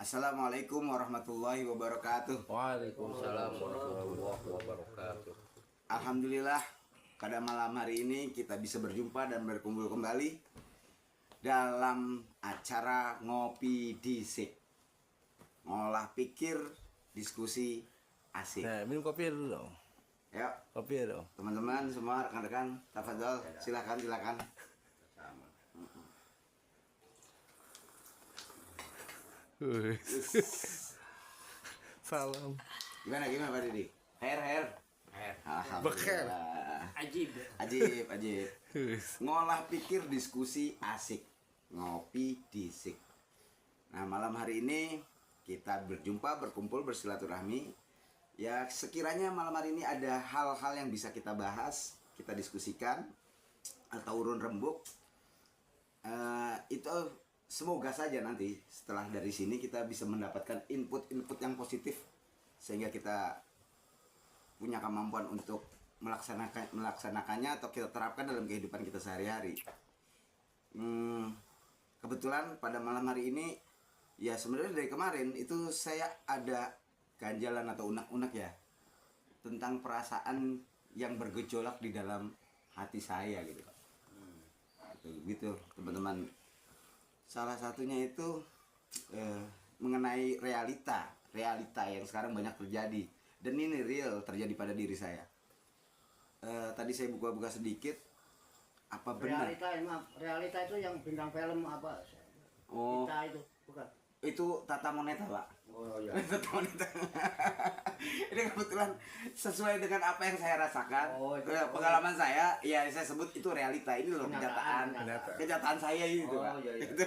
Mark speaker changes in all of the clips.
Speaker 1: Assalamualaikum warahmatullahi wabarakatuh.
Speaker 2: Waalaikumsalam warahmatullahi wabarakatuh.
Speaker 1: Alhamdulillah pada malam hari ini kita bisa berjumpa dan berkumpul kembali dalam acara Ngopi Disik. Ngolah pikir, diskusi asik.
Speaker 2: Nah, minum kopi dulu dong.
Speaker 1: Yuk,
Speaker 2: Kopi dong.
Speaker 1: teman-teman semua, rekan-rekan, tafadhol, silakan.
Speaker 2: Salam.
Speaker 1: Gimana Pak Didi? Hair. Alhamdulillah. Ajib. Ngolah pikir, diskusi asik. Ngopi Disik. Nah, malam hari ini kita berjumpa, berkumpul, bersilaturahmi. Ya, sekiranya malam hari ini ada hal-hal yang bisa kita bahas, kita diskusikan atau urun rembuk. Itu semoga saja nanti setelah dari sini kita bisa mendapatkan input yang positif sehingga kita punya kemampuan untuk melaksanakannya atau kita terapkan dalam kehidupan kita sehari-hari. Kebetulan pada malam hari ini ya sebenarnya dari kemarin itu saya ada ganjalan atau unek-unek ya tentang perasaan yang bergejolak di dalam hati saya gitu. Gitu teman-teman. Salah satunya itu mengenai realita yang sekarang banyak terjadi dan ini real terjadi pada diri saya. Tadi saya buka-buka sedikit, apa benar?
Speaker 3: Realita itu yang bintang film apa?
Speaker 1: Oh,
Speaker 3: Kita itu bukan?
Speaker 1: itu Tata Moneta, Pak.
Speaker 3: Oh iya.
Speaker 1: Tata Moneta. Ini kebetulan sesuai dengan apa yang saya rasakan.
Speaker 3: Oh, itu.
Speaker 1: Pengalaman saya, ya saya sebut itu realita. Ini loh kenyataan saya itu, Pak.
Speaker 3: Iya.
Speaker 1: Itu.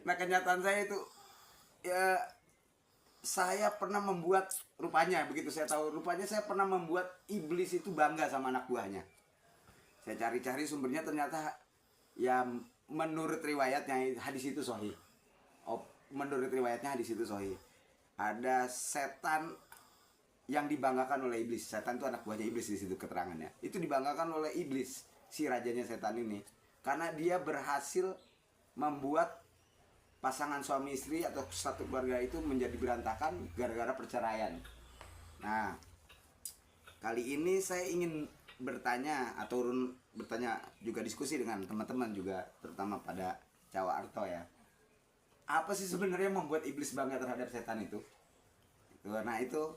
Speaker 1: Nah, kenyataan saya itu ya saya pernah membuat rupanya begitu saya tahu rupanya saya pernah membuat iblis itu bangga sama anak buahnya. Saya cari-cari sumbernya ternyata ya menurut riwayatnya hadis itu sahih. Menurut riwayatnya hadis itu sahih. Ada setan yang dibanggakan oleh iblis. Setan itu anak buahnya iblis di situ keterangannya. Itu dibanggakan oleh iblis, si rajanya setan ini. Karena dia berhasil membuat pasangan suami istri atau satu keluarga itu menjadi berantakan gara-gara perceraian. Nah, kali ini saya ingin bertanya atau bertanya juga diskusi dengan teman-teman juga, terutama pada Cawa Arto ya. Apa sih sebenarnya membuat iblis bangga terhadap setan itu? Nah itu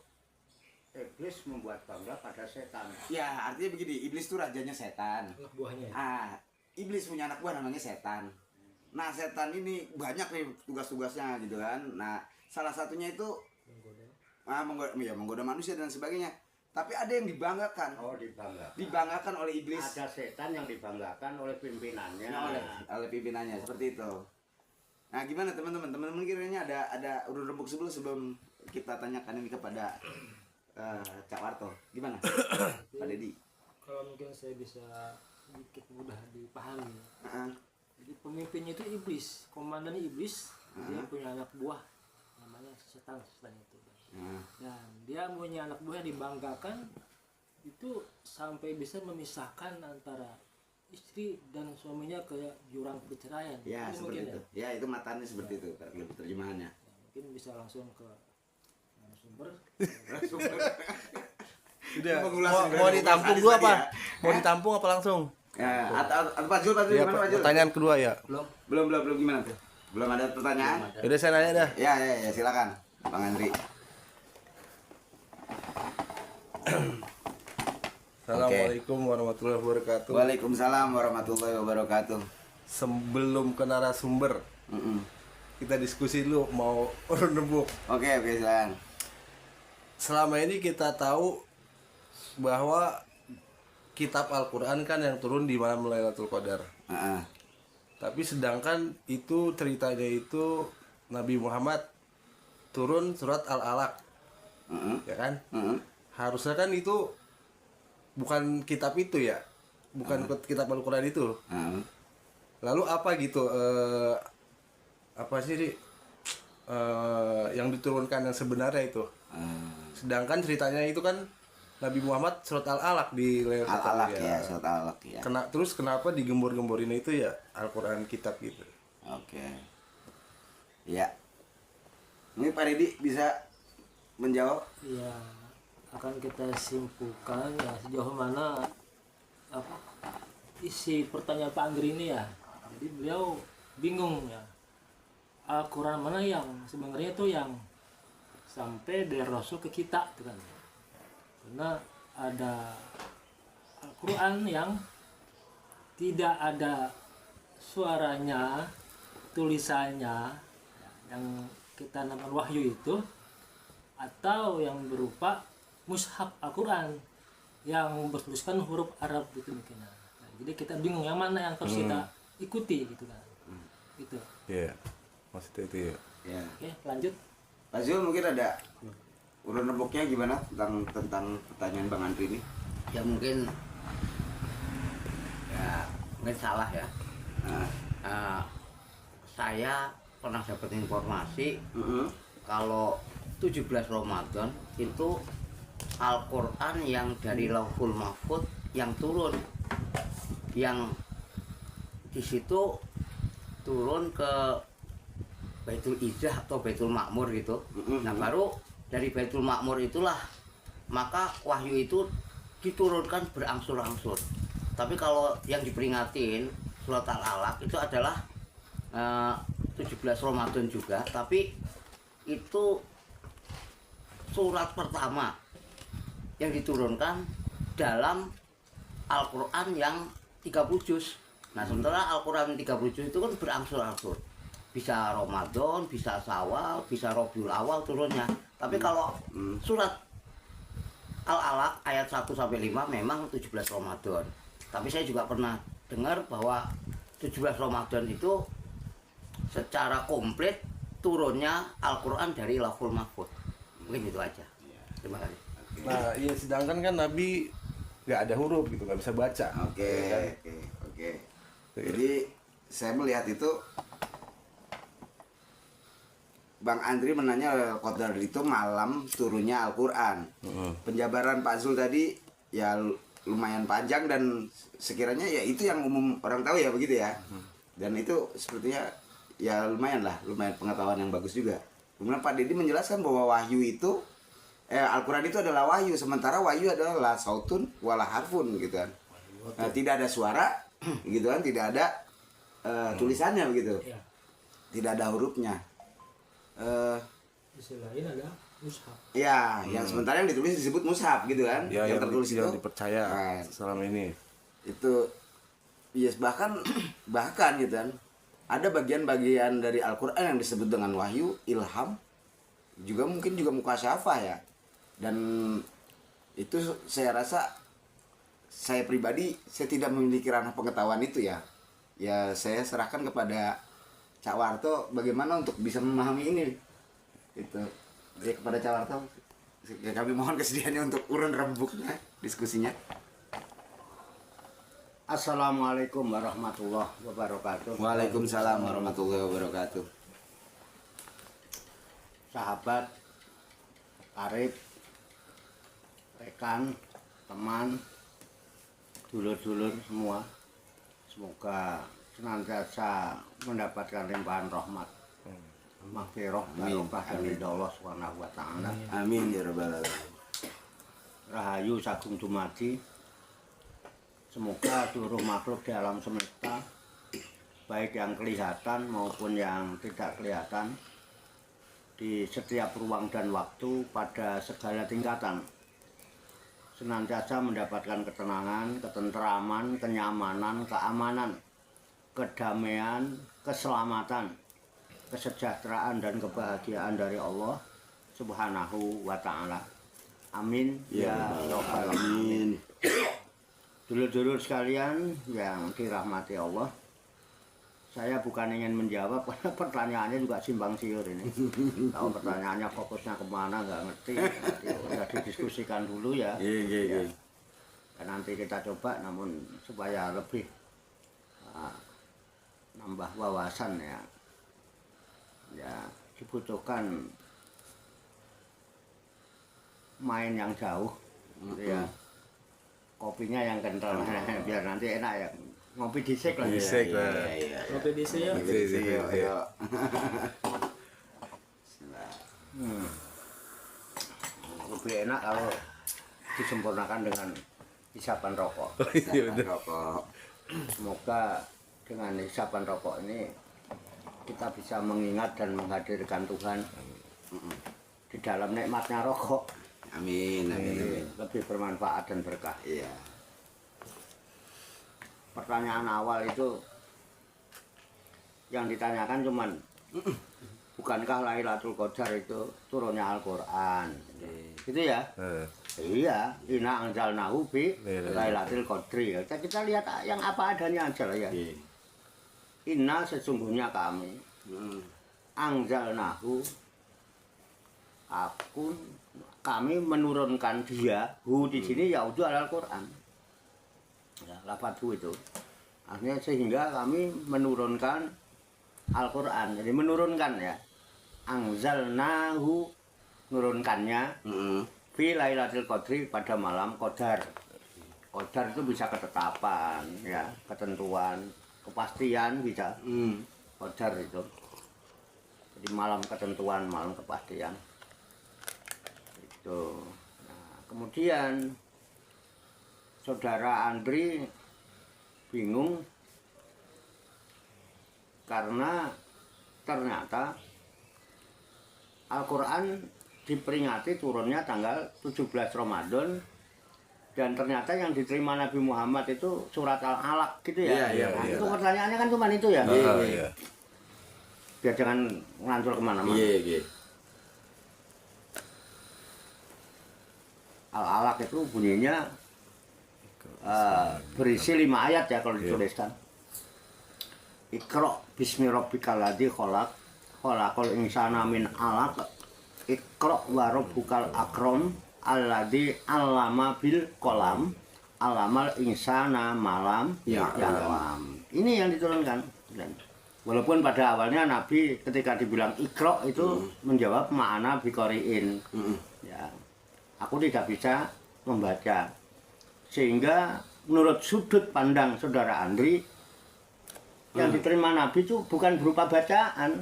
Speaker 3: Iblis membuat bangga pada setan.
Speaker 1: ya artinya begini, iblis itu rajanya setan.
Speaker 3: Anak buahnya.
Speaker 1: Iblis punya anak buah namanya setan. Nah, setan ini banyak nih tugas-tugasnya gitu kan. Nah, salah satunya itu menggoda manusia dan sebagainya. Tapi ada yang dibanggakan.
Speaker 3: Oh, dibanggakan.
Speaker 1: Dibanggakan oleh iblis.
Speaker 3: Ada setan yang dibanggakan oleh pimpinannya.
Speaker 1: Oleh pimpinannya seperti itu. Nah, gimana teman-teman? Teman-teman kiranya ada urun rembuk sebelum kita tanyakan ini kepada Cak Warto. Gimana? Pak Dedi.
Speaker 4: Kalau mungkin saya bisa sedikit mudah dipahami. Jadi pemimpinnya itu iblis, komandannya iblis. Dia punya anak buah namanya setan itu. Dan dia punya anak buah yang dibanggakan itu sampai bisa memisahkan antara istri dan suaminya ke jurang perceraian.
Speaker 1: Ya,
Speaker 4: itu
Speaker 1: seperti itu.
Speaker 4: Ya.
Speaker 1: Ya, itu matanya seperti itu terjemahannya.
Speaker 4: Ya, mungkin bisa langsung ke sumber.
Speaker 2: Udah. Mau ditampung dulu apa? Mau ditampung apa langsung?
Speaker 1: Ya, atau Pak Jul gimana Pak Jul?
Speaker 2: Pertanyaan kedua ya.
Speaker 1: Belum gimana tuh? Belum ada pertanyaan?
Speaker 2: Udah saya nanya dah.
Speaker 1: Ya, silakan Bang Andri.
Speaker 2: Assalamualaikum warahmatullahi wabarakatuh.
Speaker 1: Waalaikumsalam warahmatullahi wabarakatuh.
Speaker 2: Sebelum ke narasumber, kita diskusi dulu mau urun rembuk.
Speaker 1: Oke, silakan.
Speaker 2: Selama ini kita tahu bahwa kitab Al-Quran kan yang turun di malam Lailatul Qadar. Tapi sedangkan itu ceritanya itu Nabi Muhammad turun surat Al-Alaq ya kan? Harusnya kan itu bukan kitab itu ya, bukan kitab Al-Quran itu. Lalu apa gitu? Apa sih yang diturunkan yang sebenarnya itu? Sedangkan ceritanya itu kan Nabi Muhammad surat Al-Alaq di
Speaker 1: Al-Alaq ya, surat Al-Alaq ya.
Speaker 2: Terus kenapa digembor-gemborin itu ya Al-Quran kitab gitu?
Speaker 1: Oke. Ya. Ini Pak Ridi bisa menjawab?
Speaker 4: Ya, akan kita simpulkan ya sejauh mana apa isi pertanyaan Pak Anggri ini ya. Jadi beliau bingung ya. Al-Quran mana yang sebenarnya itu yang sampai dari Rasul ke kita gitu kan. Karena ada Al-Quran yang tidak ada suaranya, tulisannya yang kita namakan wahyu itu, atau yang berupa mushaf Al-Quran yang bertuliskan huruf Arab gitu mungkin. Nah, jadi kita bingung yang mana yang harus kita ikuti gitu kan. Gitu.
Speaker 2: Iya. Maksudnya itu ya.
Speaker 1: Ya.
Speaker 4: Oke, lanjut.
Speaker 1: Pak Zul mungkin ada urun rembuknya gimana tentang pertanyaan Bang Andri ini?
Speaker 3: Ya mungkin salah ya. Saya pernah dapat informasi kalau 17 Ramadan itu Al-Quran yang dari Lauhul Mahfuz yang turun, yang di situ turun ke Baitul Izzah atau Baitul Makmur gitu. Nah baru dari Baitul Makmur itulah maka wahyu itu diturunkan berangsur-angsur. Tapi kalau yang diperingatin surat Al-Alaq itu adalah 17 Ramadan juga, tapi itu surat pertama yang diturunkan dalam Al-Quran yang 30 juz. Nah sementara Al-Quran 30 juz itu kan berangsur-angsur, bisa Ramadan, bisa Syawal, bisa Rabiul Awal turunnya. Tapi kalau surat Al-Alaq ayat 1 sampai 5 memang 17 Ramadan. Tapi saya juga pernah dengar bahwa 17 Ramadan itu secara komplit turunnya Al-Quran dari Lauhul Mahfuz. Mungkin itu aja. Terima kasih.
Speaker 2: Nah, iya sedangkan kan Nabi nggak ada huruf gitu, nggak bisa baca.
Speaker 1: Oke. Jadi saya melihat itu Bang Andri menanya Qadar itu malam turunnya Al-Quran. Penjabaran Pak Zul tadi ya lumayan panjang dan sekiranya ya itu yang umum orang tahu ya begitu ya. Dan itu sepertinya ya lumayan pengetahuan yang bagus juga. Kemudian Pak Dedi menjelaskan bahwa wahyu itu Al-Quran itu adalah wahyu, sementara wahyu adalah la sautun wala harfun gitu kan. Nah, tidak ada suara gitu kan, tidak ada tulisannya begitu. Tidak ada hurufnya.
Speaker 4: Istilah lain ada mushaf.
Speaker 1: Ya, yang sementara yang ditulis disebut mushaf gitu kan.
Speaker 2: Ya, yang
Speaker 1: tertulis itu
Speaker 2: dipercaya selama ini.
Speaker 1: Itu yes, bahkan gitu kan. Ada bagian-bagian dari Al-Quran yang disebut dengan wahyu, ilham, juga mungkin juga mukasyafah ya. Dan itu saya rasa saya pribadi saya tidak memiliki ranah pengetahuan itu ya. Ya saya serahkan kepada Cak Warto bagaimana untuk bisa memahami ini. Itu ya kepada Cak Warto ya, kami mohon kesediaannya untuk urun rembuknya diskusinya.
Speaker 3: Assalamualaikum warahmatullahi wabarakatuh.
Speaker 1: Waalaikumsalam warahmatullahi wabarakatuh.
Speaker 3: Sahabat, karib, rekan, teman, dulur-dulur semua, semoga senantiasa mendapatkan limpahan rahmat, maghfirah, barokah dari Allah Subhanahu wa taala.
Speaker 1: Amin ya rabbal alamin.
Speaker 3: Rahayu sagung dumadi. Semoga seluruh makhluk di alam semesta, baik yang kelihatan maupun yang tidak kelihatan, di setiap ruang dan waktu pada segala tingkatan, senantiasa mendapatkan ketenangan, ketentraman, kenyamanan, keamanan, kedamaian, keselamatan, kesejahteraan dan kebahagiaan dari Allah Subhanahu wa taala. Amin ya rabbal alamin. Dulur-dulur sekalian yang dirahmati Allah, saya bukan ingin menjawab karena pertanyaannya juga simpang siur ini. Tahu pertanyaannya fokusnya kemana nggak ngerti. Udah didiskusikan dulu ya.
Speaker 1: Iya.
Speaker 3: Dan nanti kita coba, namun supaya lebih nambah wawasan ya. Ya dibutuhkan main yang jauh, gitu ya. Kopinya yang kental, biar nanti enak ya. Ngopi disik lah.
Speaker 2: Disik lah.
Speaker 4: Kopi di sini ya.
Speaker 1: Iya.
Speaker 3: Lebih enak kalau disempurnakan dengan hisapan rokok.
Speaker 2: Iya bener.
Speaker 1: Rokok.
Speaker 3: Semoga dengan hisapan rokok ini kita bisa mengingat dan menghadirkan Tuhan di dalam nikmatnya rokok.
Speaker 1: Amin.
Speaker 3: Lebih bermanfaat dan berkah.
Speaker 1: Iya.
Speaker 3: Pertanyaan awal itu yang ditanyakan cuman bukankah Lailatul Qadar itu turunnya Al-Qur'an? Gitu ya? Iya, inna anzalnahu fi Lailatul Qadri. Kita lihat yang apa adanya aja lah ya. Inna sesungguhnya kami anzalnahu kami menurunkan dia di sini ya udah Al-Qur'an. Ya, lafadz itu artinya sehingga kami menurunkan Al-Qur'an. Jadi menurunkan ya. Anzalnahu menurunkannya fi Lailatul Qadri pada malam Qadar. Qadar itu bisa ketetapan ya, ketentuan, kepastian bisa. Qadar itu. Jadi malam ketentuan, malam kepastian. Itu. Nah, kemudian Saudara Andri bingung karena ternyata Al-Qur'an diperingati turunnya tanggal 17 Ramadan dan ternyata yang diterima Nabi Muhammad itu surat Al-Alaq gitu ya.
Speaker 1: Iya.
Speaker 3: Itu pertanyaannya kan cuma itu ya.
Speaker 2: Iya.
Speaker 3: Biar jangan ngantul kemana-mana.
Speaker 1: Iya.
Speaker 3: Al-Alaq itu bunyinya berisi 5 ayat ya kalau dituliskan. Iqra bismi rabbikal ladzi khalaq khalaqal insana min 'alaq Iqra wa rabbukal akram alladzi 'allama bil qalam 'allamal insana malam ya'lam. Ini yang diturunkan. Dan walaupun pada awalnya Nabi ketika dibilang Iqra itu menjawab ma'ana biqari'in. Ya. Aku tidak bisa membaca. Sehingga menurut sudut pandang Saudara Andri yang diterima Nabi itu bukan berupa bacaan.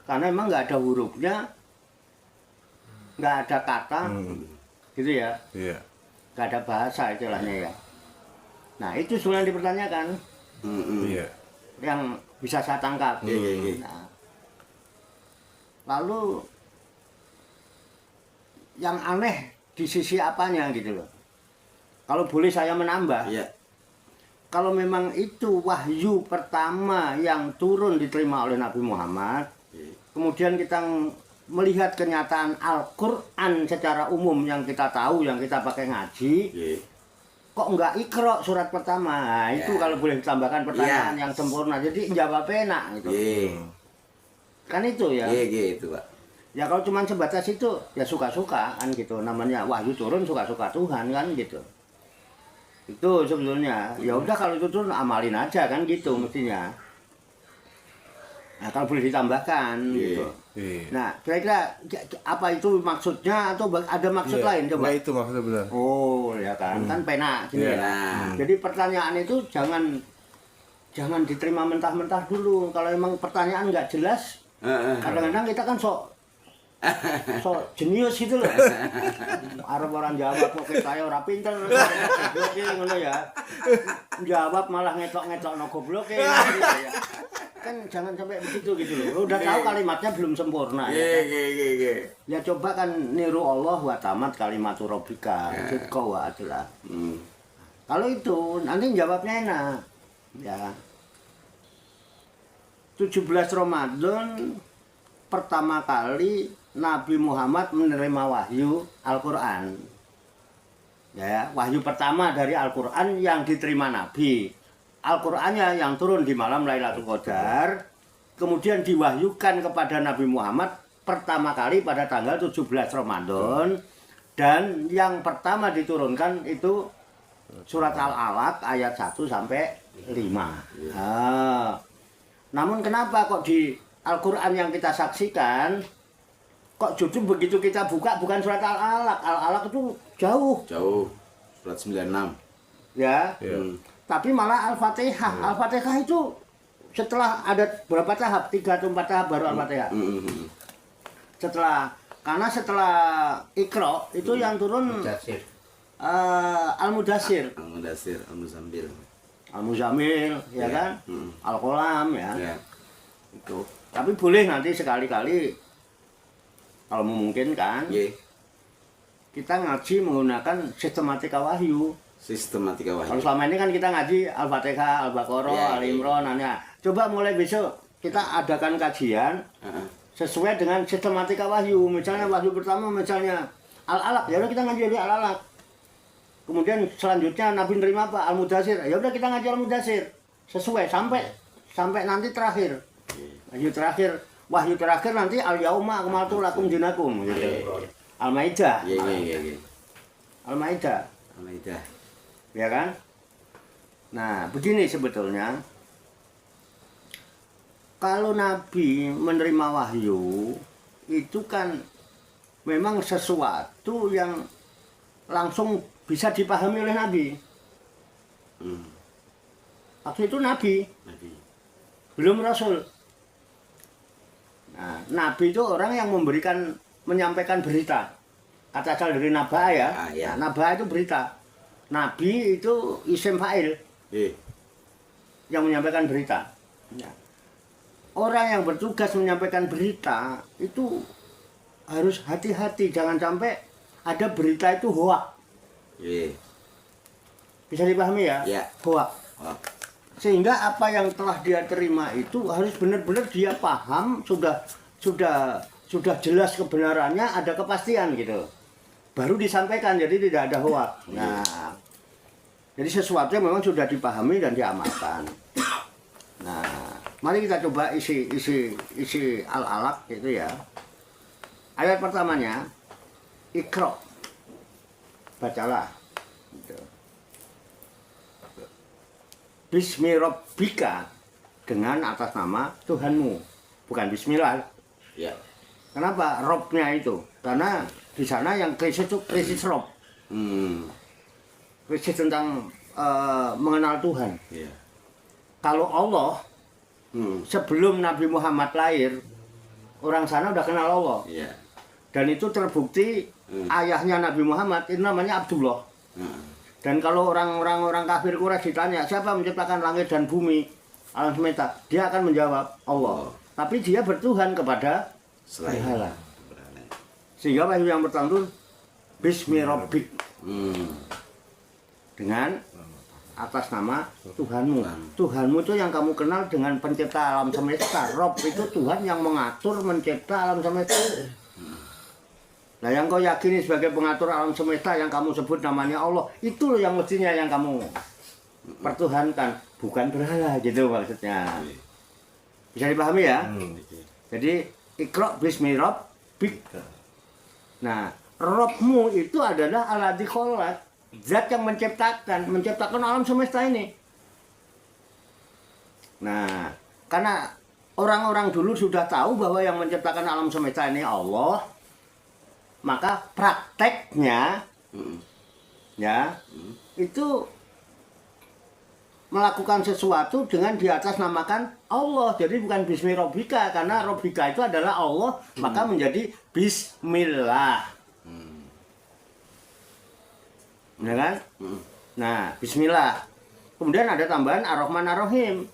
Speaker 3: Karena memang nggak ada hurufnya, nggak ada kata, gitu ya. Nggak ada bahasa istilahnya ya. Nah itu sebenarnya dipertanyakan. Yang bisa saya tangkap. Nah, lalu yang aneh di sisi apanya gitu loh. Kalau boleh saya menambah, kalau memang itu wahyu pertama yang turun diterima oleh Nabi Muhammad, kemudian kita melihat kenyataan Al-Qur'an secara umum yang kita tahu, yang kita pakai ngaji, kok enggak Iqra surat pertama? Nah, itu kalau boleh ditambahkan pertanyaan yang sempurna, jadi jawabnya enak gitu. Kan itu ya.
Speaker 1: Gitu, Pak.
Speaker 3: Ya kalau cuma sebatas itu ya suka-suka kan gitu, namanya wahyu turun suka-suka Tuhan kan gitu. Itu sebetulnya ya udah kalau itu turun amalin aja kan gitu mestinya. Nah kalau boleh ditambahkan gitu. Nah kira-kira apa itu maksudnya atau ada maksud lain coba?
Speaker 2: Nah itu maksudnya benar.
Speaker 3: Oh ya kan kan pena gini ya. Jadi pertanyaan itu jangan diterima mentah-mentah dulu. Kalau emang pertanyaan nggak jelas, kadang-kadang kita kan sok jenius gitu loh. Arep orang jawab kok saya ora pinter goblok ngono ya. Jawab malah ngetok-ngetokno goblok gitu ya. Kan jangan sampai begitu gitu loh. Udah tahu kalimatnya belum sempurna ya. Ya coba kan niru Allah wa tamat kalimatur rabbika. Sidqa wa adla. Kalau itu nanti jawabnya enak. Ya. 17 Ramadan pertama kali Nabi Muhammad menerima wahyu Al-Qur'an. Ya, wahyu pertama dari Al-Qur'an yang diterima Nabi.
Speaker 5: Al-Qur'annya yang turun di malam Lailatul Qadar, kemudian diwahyukan kepada Nabi Muhammad pertama kali pada tanggal 17 Ramadan, dan yang pertama diturunkan itu surat Al-Alaq ayat 1 sampai 5. Nah, namun kenapa kok di Al-Qur'an yang kita saksikan kok justru begitu kita buka bukan surat Al-Alaq. Al-Alaq itu jauh.
Speaker 1: Jauh. Surat 96.
Speaker 5: Ya.
Speaker 2: Ya.
Speaker 5: Tapi malah Al-Fatihah. Al-Fatihah itu setelah ada berapa tahap? 3 atau 4 tahap baru Al-Fatihah. Setelah Iqra itu yang turun
Speaker 3: Mudatsir.
Speaker 5: Al-Mudatsir,
Speaker 1: Al-Mudatsir, Al-Muzambil.
Speaker 5: Al-Muzammil, ya kan? Al-Qalam, ya.
Speaker 1: Ya.
Speaker 5: Itu. Tapi boleh nanti sekali-kali kalau memungkinkan
Speaker 1: Ye.
Speaker 5: kita ngaji menggunakan sistematika wahyu.
Speaker 1: Sistematika
Speaker 5: Kalau
Speaker 1: wahyu.
Speaker 5: selama ini kan kita ngaji Al-Fatihah, Al-Baqarah,
Speaker 1: Ya,
Speaker 5: Al-Imran, nah, coba mulai besok kita adakan kajian
Speaker 1: Heeh.
Speaker 5: sesuai dengan sistematika wahyu. Misalnya wahyu pertama misalnya Al-Alaq, ya udah kita ngaji dari Al-Alaq. Kemudian selanjutnya Nabi nerima apa? Al-Mudatsir. Ya udah kita ngaji Al-Mudatsir. Sesuai sampai nanti terakhir. Wahyu terakhir nanti Al-Yauma akmaltu lakum dinakum gitu. Al-Maidah.
Speaker 1: Iya.
Speaker 5: Al-Maidah.
Speaker 1: Al-Maidah.
Speaker 5: Ya kan? Nah, begini sebetulnya. Kalau Nabi menerima wahyu itu kan memang sesuatu yang langsung bisa dipahami oleh Nabi. Waktu itu Nabi,
Speaker 1: Nabi.
Speaker 5: belum Rasul. Nah, Nabi itu orang yang menyampaikan berita. Kata asal dari Naba ya.
Speaker 1: Ya.
Speaker 5: Nah, Naba itu berita. Nabi itu isim fa'il yang menyampaikan berita. Ya. Orang yang bertugas menyampaikan berita itu harus hati-hati, jangan sampai ada berita itu hoak. Bisa dipahami ya?
Speaker 1: Ya.
Speaker 5: Hoak. Sehingga apa yang telah dia terima itu harus benar-benar dia paham, sudah jelas kebenarannya, ada kepastian gitu. Baru disampaikan, jadi tidak ada hoak. Nah, jadi sesuatu yang memang sudah dipahami dan diamalkan. Nah, mari kita coba isi Al-Alaq itu ya. Ayat pertamanya, Iqra. Bacalah. Gitu. Bismi Rabbika, dengan atas nama Tuhanmu, bukan Bismillah.
Speaker 1: Ya.
Speaker 5: Kenapa Robnya itu? Karena di sana yang krisis itu krisis Rob, krisis tentang mengenal Tuhan.
Speaker 1: Ya.
Speaker 5: Kalau Allah sebelum Nabi Muhammad lahir, orang sana udah kenal Allah.
Speaker 1: Ya.
Speaker 5: Dan itu terbukti ayahnya Nabi Muhammad itu namanya Abdullah. Dan kalau orang kafir Quraisy ditanya siapa menciptakan langit dan bumi, alam semesta, dia akan menjawab Allah. Tapi dia bertuhan kepada berhala. Sehingga wahyu yang pertama itu Bismi Rabbik, dengan atas nama Tuhanmu. Tuhanmu itu yang kamu kenal dengan pencipta alam semesta. Rob itu Tuhan yang mengatur mencipta alam semesta. Nah, yang kau yakini sebagai pengatur alam semesta yang kamu sebut namanya Allah, itu loh yang mestinya yang kamu pertuhankan, bukan berhala gitu maksudnya. Bisa dipahami ya? Jadi Iqra bismi Rabbik. Nah, Robmu itu adalah alladzi khalaq, zat yang menciptakan alam semesta ini. Nah, karena orang-orang dulu sudah tahu bahwa yang menciptakan alam semesta ini Allah, maka prakteknya ya itu melakukan sesuatu dengan di atas namakan Allah. Jadi bukan Bismi Rabbika, karena Rabbika itu adalah Allah, maka menjadi Bismillah. Ya kan? Nah, Bismillah. Kemudian ada tambahan Ar-Rahman Ar-Rahim.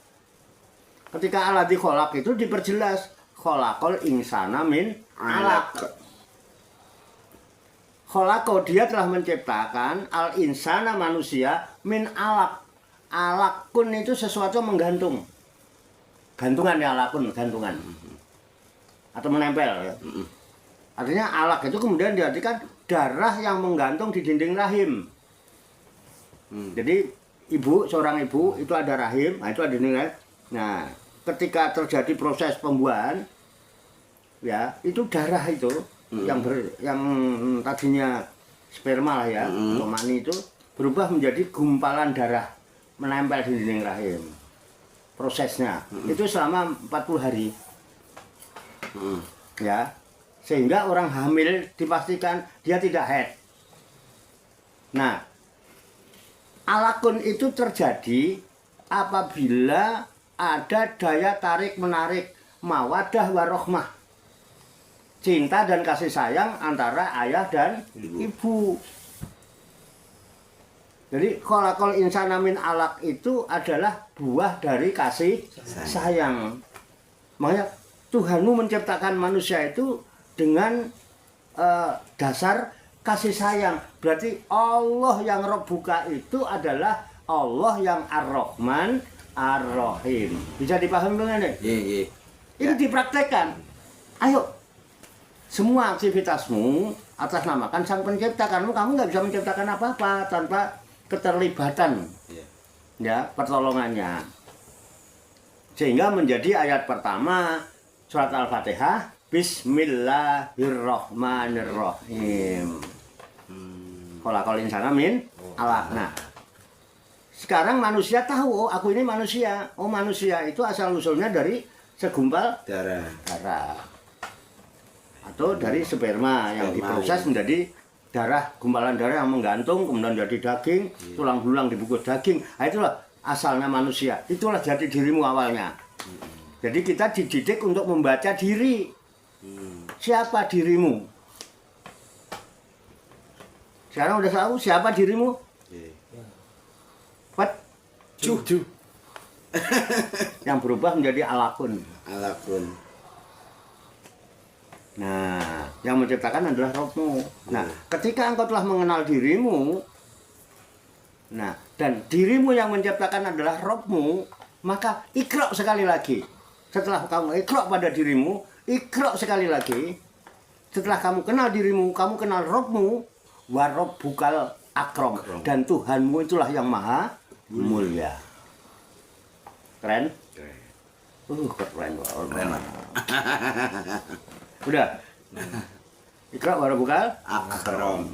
Speaker 5: Ketika alladzi khalaq itu diperjelas, khalaqal insana min alaq. Khalaqo, dia telah menciptakan al-insana manusia min alaq. Alakun itu sesuatu menggantung. Gantungan ya, alakun, gantungan. Atau menempel ya. Artinya alak itu kemudian diartikan darah yang menggantung di dinding rahim. Jadi seorang ibu itu ada rahim, nah itu ada nilai. Nah, ketika terjadi proses pembuahan, ya itu darah itu yang tadinya sperma lah ya, atau mani itu berubah menjadi gumpalan darah menempel di dinding rahim. Prosesnya itu selama 40 hari. Ya, sehingga orang hamil dipastikan dia tidak haid. Nah, alakun itu terjadi apabila ada daya tarik menarik mawadah warohmah, cinta dan kasih sayang antara ayah dan ibu. Jadi kholaqal insana min alaq itu adalah buah dari kasih sayang. Makanya Tuhanmu menciptakan manusia itu dengan dasar kasih sayang. Berarti Allah yang Rabbuka itu adalah Allah yang Ar-Rahman Ar-Rahim. Bisa dipahami dengan ini?
Speaker 1: Iya.
Speaker 5: Ini dipraktekkan. Ayo, semua aktivitasmu atas namakan Sang Pencipta. Kamu nggak bisa menciptakan apa-apa tanpa keterlibatan, ya, pertolongannya. Sehingga menjadi ayat pertama surat Al-Fatihah, Bismillahirrahmanirrahim. Kholaqal insana min alaq. Nah, sekarang manusia tahu, oh aku ini manusia. Oh, manusia itu asal usulnya dari segumpal
Speaker 1: Darah.
Speaker 5: Atau dari sperma yang diproses menjadi darah, gumpalan darah yang menggantung kemudian jadi daging, tulang belulang dibungkus daging. Nah, itulah asalnya manusia. Itulah jati dirimu awalnya. Jadi kita dididik untuk membaca diri. Siapa dirimu? Sekarang udah tahu siapa dirimu? Juh. Yang berubah menjadi alakun. Nah, yang menciptakan adalah Rabbmu. Nah, ketika engkau telah mengenal dirimu, nah, dan dirimu yang menciptakan adalah Rabbmu, maka iqra sekali lagi. Setelah kamu iqra pada dirimu, iqra sekali lagi. Setelah kamu kenal dirimu, kamu kenal Rabbmu, wa rabbukal akram. Dan Tuhanmu itulah yang maha mulia. Keren? Keren. Udah. Iqra wa rabbukal
Speaker 1: Akram.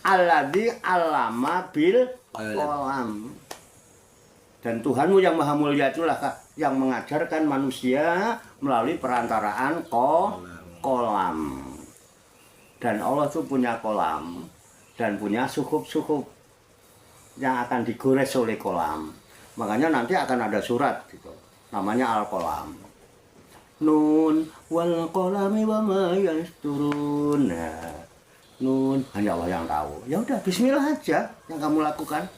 Speaker 5: alladzi 'allama bil qalam. Dan Tuhanmu yang maha mulia itulah yang mengajarkan manusia melalui perantaraan kolam. Dan Allah itu punya kolam dan punya suhub-suhub yang akan digores oleh kolam. Makanya nanti akan ada surat gitu. Namanya Al-Qalam. Nun wal qalami wa ma yasturun. Nun hanya Allah yang tahu. Ya udah, bismillah aja yang kamu lakukan.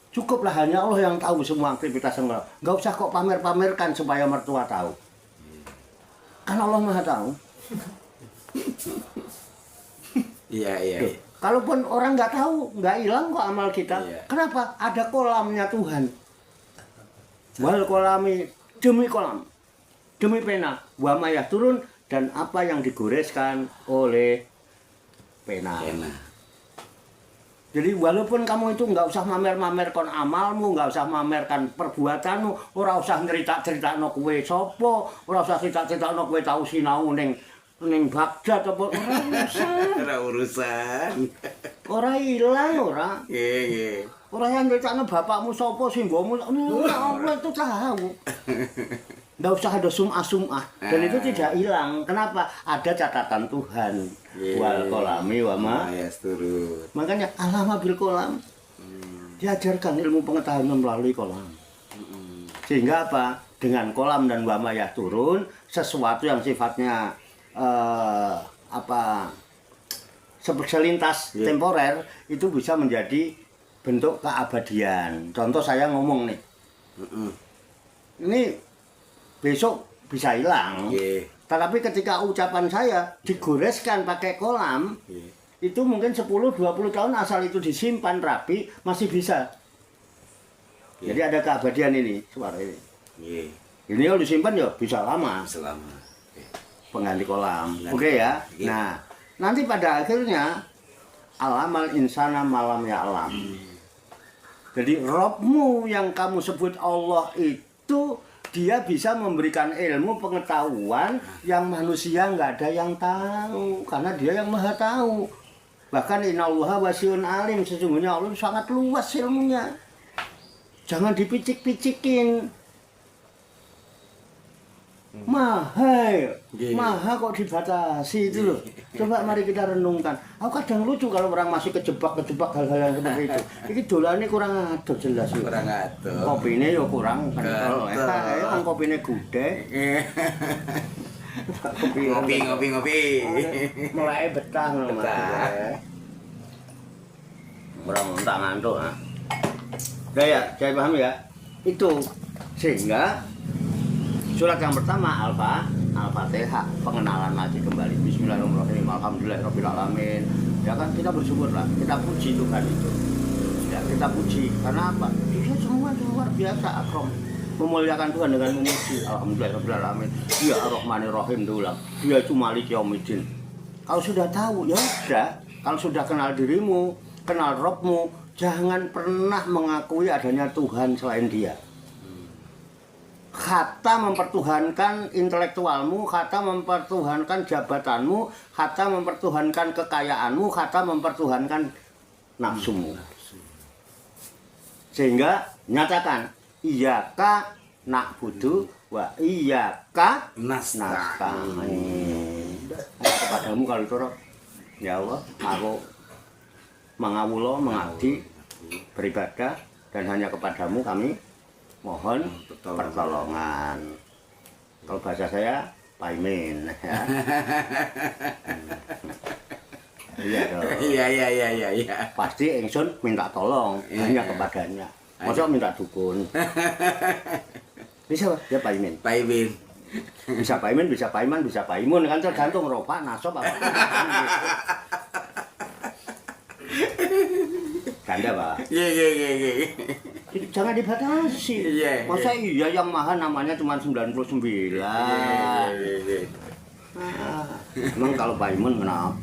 Speaker 5: Cukuplah, hanya Allah yang tahu semua aktivitas semua. Enggak usah kok pamer-pamerkan supaya mertua tahu. Kan Allah Maha tahu.
Speaker 1: Iya.
Speaker 5: Kalaupun orang nggak tahu, nggak hilang kok amal kita.
Speaker 1: Iya.
Speaker 5: Kenapa? Ada kolamnya Tuhan. Wal kolami, demi kolam, demi pena, wamayah turun, dan apa yang digoreskan oleh pena. Jadi walaupun kamu itu nggak usah mamer-mamerkan amalmu, nggak usah mamerkan perbuatanmu, ora usah cerita-cerita no kue sopo, ora usah cerita-cerita no kue tahu sinau ning Baghdad apa
Speaker 1: Ora urusan.
Speaker 5: ora hilang ora.
Speaker 1: Iya.
Speaker 5: Ora yang cerita bapakmu sopo simbomu, Allah itu tahu. Nggak usah ada sum'ah-sum'ah. Dan itu tidak hilang. Kenapa? Ada catatan Tuhan. Wal kolami wa ma
Speaker 1: yasturun.
Speaker 5: Makanya alama bil kolam. Diajarkan ilmu pengetahuan melalui kolam. Sehingga apa? Dengan kolam dan wa ma yasturun, sesuatu yang sifatnya selintas temporer itu bisa menjadi bentuk keabadian. Contoh saya ngomong nih. Ini besok bisa hilang. Tetapi ketika ucapan saya digoreskan pakai kolam, itu mungkin 10-20 tahun asal itu disimpan rapi masih bisa. Jadi ada keabadian ini, suara ini. Ini kalau disimpan ya bisa lama.
Speaker 1: Selama.
Speaker 5: Pengganti kolam. Oke ya. Nah, nanti pada akhirnya alamal insana malam ya alam. Jadi Robmu yang kamu sebut Allah itu dia bisa memberikan ilmu pengetahuan yang manusia nggak ada yang tahu karena dia yang maha tahu. Bahkan innallaha wasiun alim, sesungguhnya Allah sangat luas ilmunya. Jangan dipicik-picikin. Maha kok dibatasi itu loh. Coba mari kita renungkan. Aku kadang lucu kalau orang masih kejebak hal-hal yang seperti itu. Ini dolannya kurang atur jelas.
Speaker 1: Kurang atur.
Speaker 5: Kopinya ya kurang kental. Kan kopinya gudeg.
Speaker 1: Ngopi.
Speaker 5: Mulai betah loh Mas. Orang tak ngantuk. Ya, saya paham ya. Itu sehingga surat yang pertama Al-Fatihah, pengenalan lagi kembali. Bismillahirrahmanirrahim. Alhamdulillahirabbil alamin. Ya kan kita bersyukur lah, kita puji Tuhan itu. Ya, kita puji karena apa? Dia semua luar biasa akram. Memuliakan Tuhan dengan memuji. Alhamdulillahirabbil alamin. Dia Ar-Rahmanir-Rahim diulang. Dia itu Malik Yaumiddin. Kalau sudah tahu ya sudah, kalau sudah kenal dirimu, kenal Robmu, jangan pernah mengakui adanya Tuhan selain Dia. Kata mempertuhankan intelektualmu, kata mempertuhankan jabatanmu, kata mempertuhankan kekayaanmu, kata mempertuhankan nafsumu. Sehingga nyatakan iyyaka na'budu wa iyyaka nasta'in. Kepadamu kalau itu ya Allah, aku mengawula, mengabdi, beribadah dan hanya kepadamu kami mohon pertolongan. Kalau bahasa saya paimin ya. Iya. Pasti ingsun minta tolong hanya kepadanya. Masa minta dukun. Bisa ya paimin. Bisa paimin, bisa paiman, bisa paimun kan tergantung ropa nasab apa. Ganda, Pak.
Speaker 1: Iya.
Speaker 5: Jangan dibatasi. Masa iya yang maha namanya cuma 99. Emang kalau Paimun kenapa?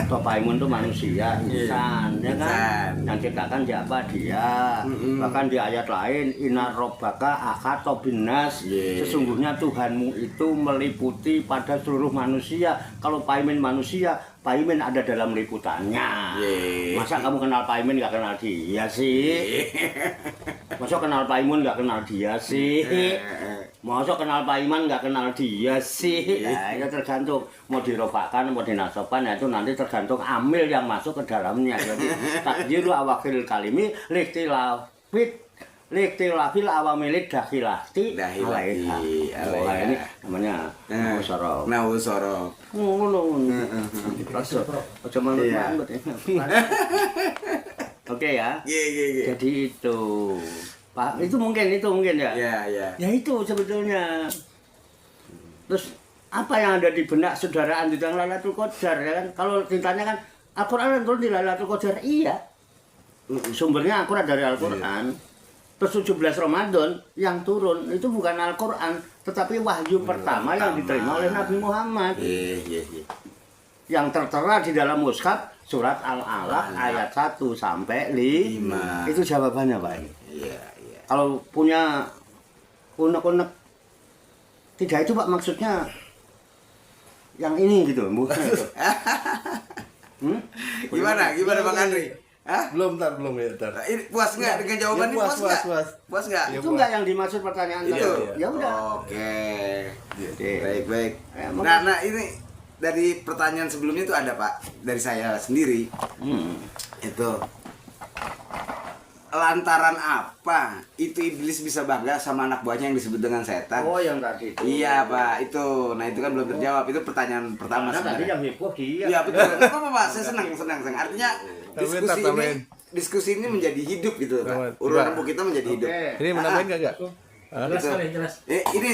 Speaker 5: Atau Paimun itu manusia, insan, ya kan? Yang ciptakan siapa? Dia. Bahkan di ayat lain, Inna Rabbaka ahata binnas. Sesungguhnya Tuhanmu itu meliputi pada seluruh manusia. Kalau Paimin manusia, Paimin ada dalam liputannya. Masa kamu kenal Paimin gak kenal dia sih? Masa kenal Paimun gak kenal dia sih? Masa kenal Paiman gak kenal dia sih? Ya itu tergantung mau dirofakkan, mau dinasoban, ya itu nanti tergantung amil yang masuk ke dalamnya. Jadi takdiru awakil kalimi liktilafil awamilit dakhilati alaiha. Ini namanya Nausoro. Oke ya. Jadi itu Pak, itu mungkin ya. Ya itu sebetulnya. Terus apa yang ada di benak saudaraan di dalam Lailatul Qadar ya kan? Kalau ditanya kan Al-Qur'an turun di Lailatul Qadar, iya. Sumbernya akurat dari Al-Qur'an. Terus 17 Ramadan yang turun itu bukan Al-Qur'an, tetapi wahyu pertama yang diterima oleh Nabi Muhammad. Yang tertera di dalam mushaf surat Al-Alaq ayat 1 sampai 5. Itu jawabannya, Pak. Kalau punya unek-unek tidak itu Pak maksudnya yang ini gitu.
Speaker 1: Gimana Bang Andri?
Speaker 2: Belum ya.
Speaker 1: Ini puas nggak dengan jawaban ini? Puas nggak?
Speaker 5: Itu nggak yang dimaksud pertanyaan
Speaker 1: itu.
Speaker 5: Ya udah.
Speaker 1: Oke. Baik. Nah ini dari pertanyaan sebelumnya itu ada Pak dari saya sendiri. Itu lantaran apa itu iblis bisa bangga sama anak buahnya yang disebut dengan setan?
Speaker 5: Oh, yang tadi itu.
Speaker 1: Iya Pak, itu. Nah itu kan belum terjawab. Itu pertanyaan pertama
Speaker 5: Tadi yang heboh dia.
Speaker 1: Iya betul. Apa Pak? Saya senang. Artinya diskusi ini menjadi hidup gitu Pak. Urutan kita menjadi hidup.
Speaker 2: Ini menambahin kagak?
Speaker 4: Jelas.
Speaker 1: Ini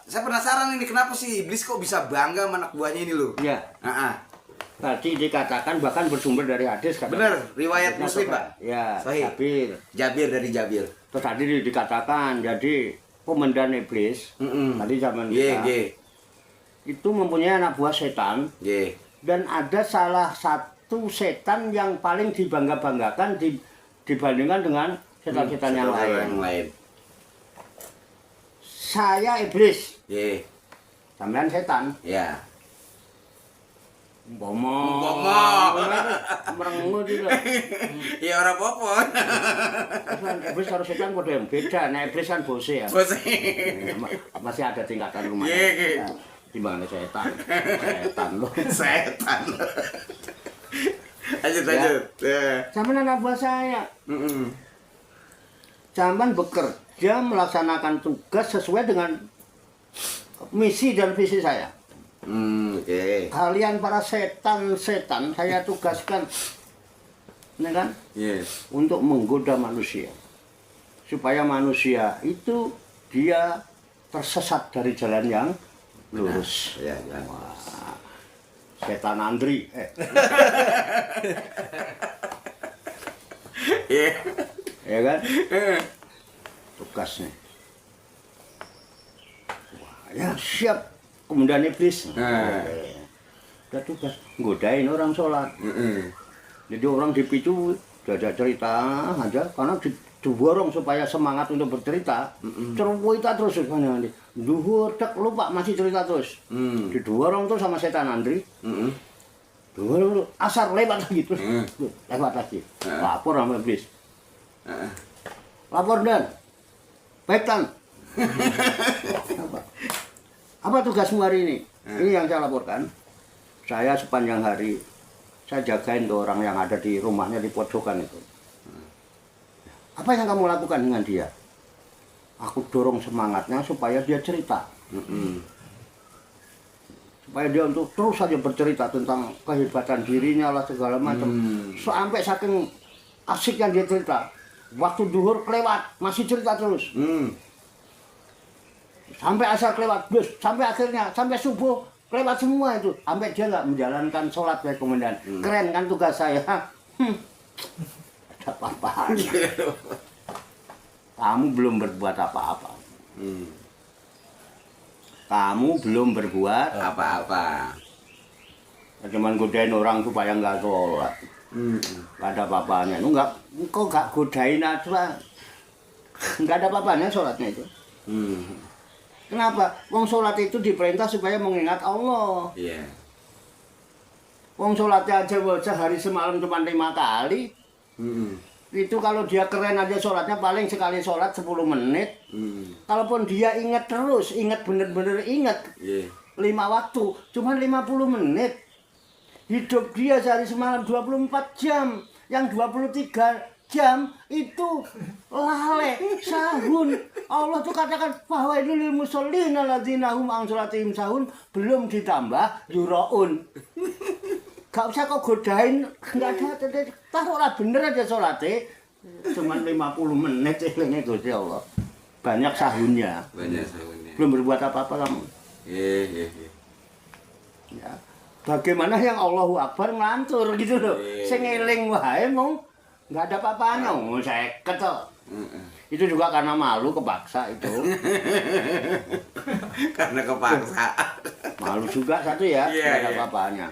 Speaker 1: saya penasaran ini kenapa sih iblis kok bisa bangga sama anak buahnya ini loh?
Speaker 5: Iya. Tadi dikatakan bahkan bersumber dari hadis kan.
Speaker 1: Benar, riwayat Muslim Pak.
Speaker 5: Ya,
Speaker 1: Sahih. Jabir dari Jabir.
Speaker 5: Terus tadi dikatakan jadi komandan iblis. Tadi zaman kita itu mempunyai anak buah setan. Dan ada salah satu setan yang paling dibangga-banggakan dibandingkan dengan setan-setan yang
Speaker 1: Yang
Speaker 5: lain.
Speaker 1: lain.
Speaker 5: Saya iblis,
Speaker 1: Ye.
Speaker 5: sampean setan.
Speaker 1: Ya.
Speaker 5: Umpama. Merengut itu.
Speaker 1: Ya ora apa-apa.
Speaker 5: Kan iblis karo setan kode yang beda. Nek iblis kan bose ya.
Speaker 1: Bos.
Speaker 5: Masih ada tingkatan rumah.
Speaker 1: Iya, iya.
Speaker 5: Timbangannya setan. Setan loh.
Speaker 1: Setan. Lanjut. Ya.
Speaker 5: Sampean anak buah saya. Sampean bekerja melaksanakan tugas sesuai dengan misi dan visi saya.
Speaker 1: Oke.
Speaker 5: Kalian para setan-setan saya tugaskan, ini kan,
Speaker 1: Yes.
Speaker 5: untuk menggoda manusia, supaya manusia itu dia tersesat dari jalan yang lurus.
Speaker 1: Ya, ya.
Speaker 5: Wah, setan Andri,
Speaker 1: Iya.
Speaker 5: ya kan, tugasnya. Wah, ya siap. Kemudian iblis, udah tugas godain orang sholat. Jadi orang dipicu diajak cerita aja karena didorong supaya semangat untuk bercerita. Cerita terus kan duhur tek lupa masih cerita terus. Didorong tuh sama setan Andri. Dulu asar lewat lagi terus. Lewat lagi. Lapor sama iblis. Lapor dan Petan. Apa tugasmu hari ini? Ini yang saya laporkan. Saya sepanjang hari saya jagain tuh orang yang ada di rumahnya di pojokan itu. Apa yang kamu lakukan dengan dia? Aku dorong semangatnya supaya dia cerita. Supaya dia untuk terus saja bercerita tentang kehebatan dirinya lah segala macam. Sampai saking asiknya dia cerita. Waktu duhur kelewat masih cerita terus. Sampai asar kelewat, sampai akhirnya, sampai subuh kelewat semua itu. Sampai dia nggak menjalankan sholat ya komandan. Keren kan tugas saya. Ada apa-apa. Kamu belum berbuat apa-apa. Kamu belum berbuat
Speaker 1: Apa-apa.
Speaker 5: cuman godain orang supaya nggak sholat. Nggak ada apa-apanya. Kok nggak godain aja. Nggak ada apa-apanya sholatnya itu. Kenapa? Wong sholat itu diperintah supaya mengingat Allah.
Speaker 1: Iya.
Speaker 5: Wong sholatnya aja sehari semalam cuma 5 kali. Itu kalau dia keren aja sholatnya paling sekali sholat 10 menit. Kalaupun dia ingat terus, ingat bener-bener ingat. 5 waktu, cuma 50 menit. Hidup dia sehari semalam 24 jam. Yang 23 jam itu lalai, sahun. Allah tuh katakan bahwa ini lil musallina alladzina hum an sholatihim sahun, belum ditambah yuraun. Gak usah kok godain, enggak ada. Taruhlah bener aja sholatnya. Cuman 50 menit ini Gusti Allah. Banyak sahunnya.
Speaker 1: Banyak sahunnya.
Speaker 5: Belum berbuat apa-apa kamu.
Speaker 1: Iya.
Speaker 5: Ya. Bagaimana yang Allahu Akbar ngelantur gitu loh. Sing eling wae mong nggak ada apa-apanya, saya ketok. Itu juga karena malu kepaksa itu.
Speaker 1: Karena kepaksa.
Speaker 5: Malu juga satu ya,
Speaker 1: Iya,
Speaker 5: nggak ada
Speaker 1: iya.
Speaker 5: apa-apanya.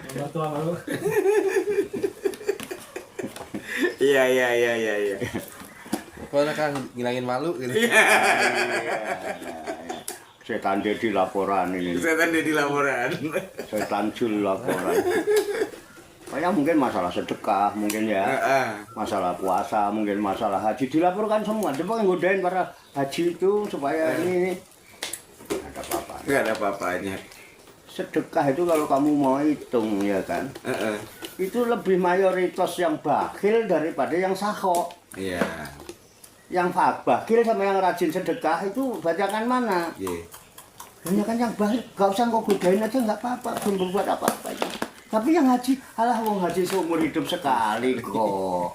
Speaker 1: Iya.
Speaker 2: Pokoknya kan ngilangin malu gitu.
Speaker 5: Setan jadi laporan ini.
Speaker 1: Setan dia di laporan.
Speaker 5: Setan jul laporan. Kayak mungkin masalah sedekah, mungkin ya. Masalah puasa, mungkin masalah haji dilaporkan semua. Coba ngodain para haji itu supaya ini nggak ada apa-apa.
Speaker 1: Nggak ada apa-apanya.
Speaker 5: Sedekah itu kalau kamu mau hitung ya kan, itu lebih mayoritas yang bakhil daripada yang sakho.
Speaker 1: Iya.
Speaker 5: Yang bakhil sama yang rajin sedekah itu bacakan mana?
Speaker 1: Iya.
Speaker 5: Banyak kan yang bakhil, gak usah kau godain aja nggak apa-apa, belum berbuat apa-apa itu. Tapi yang haji, alah wong haji seumur hidup sekali kok.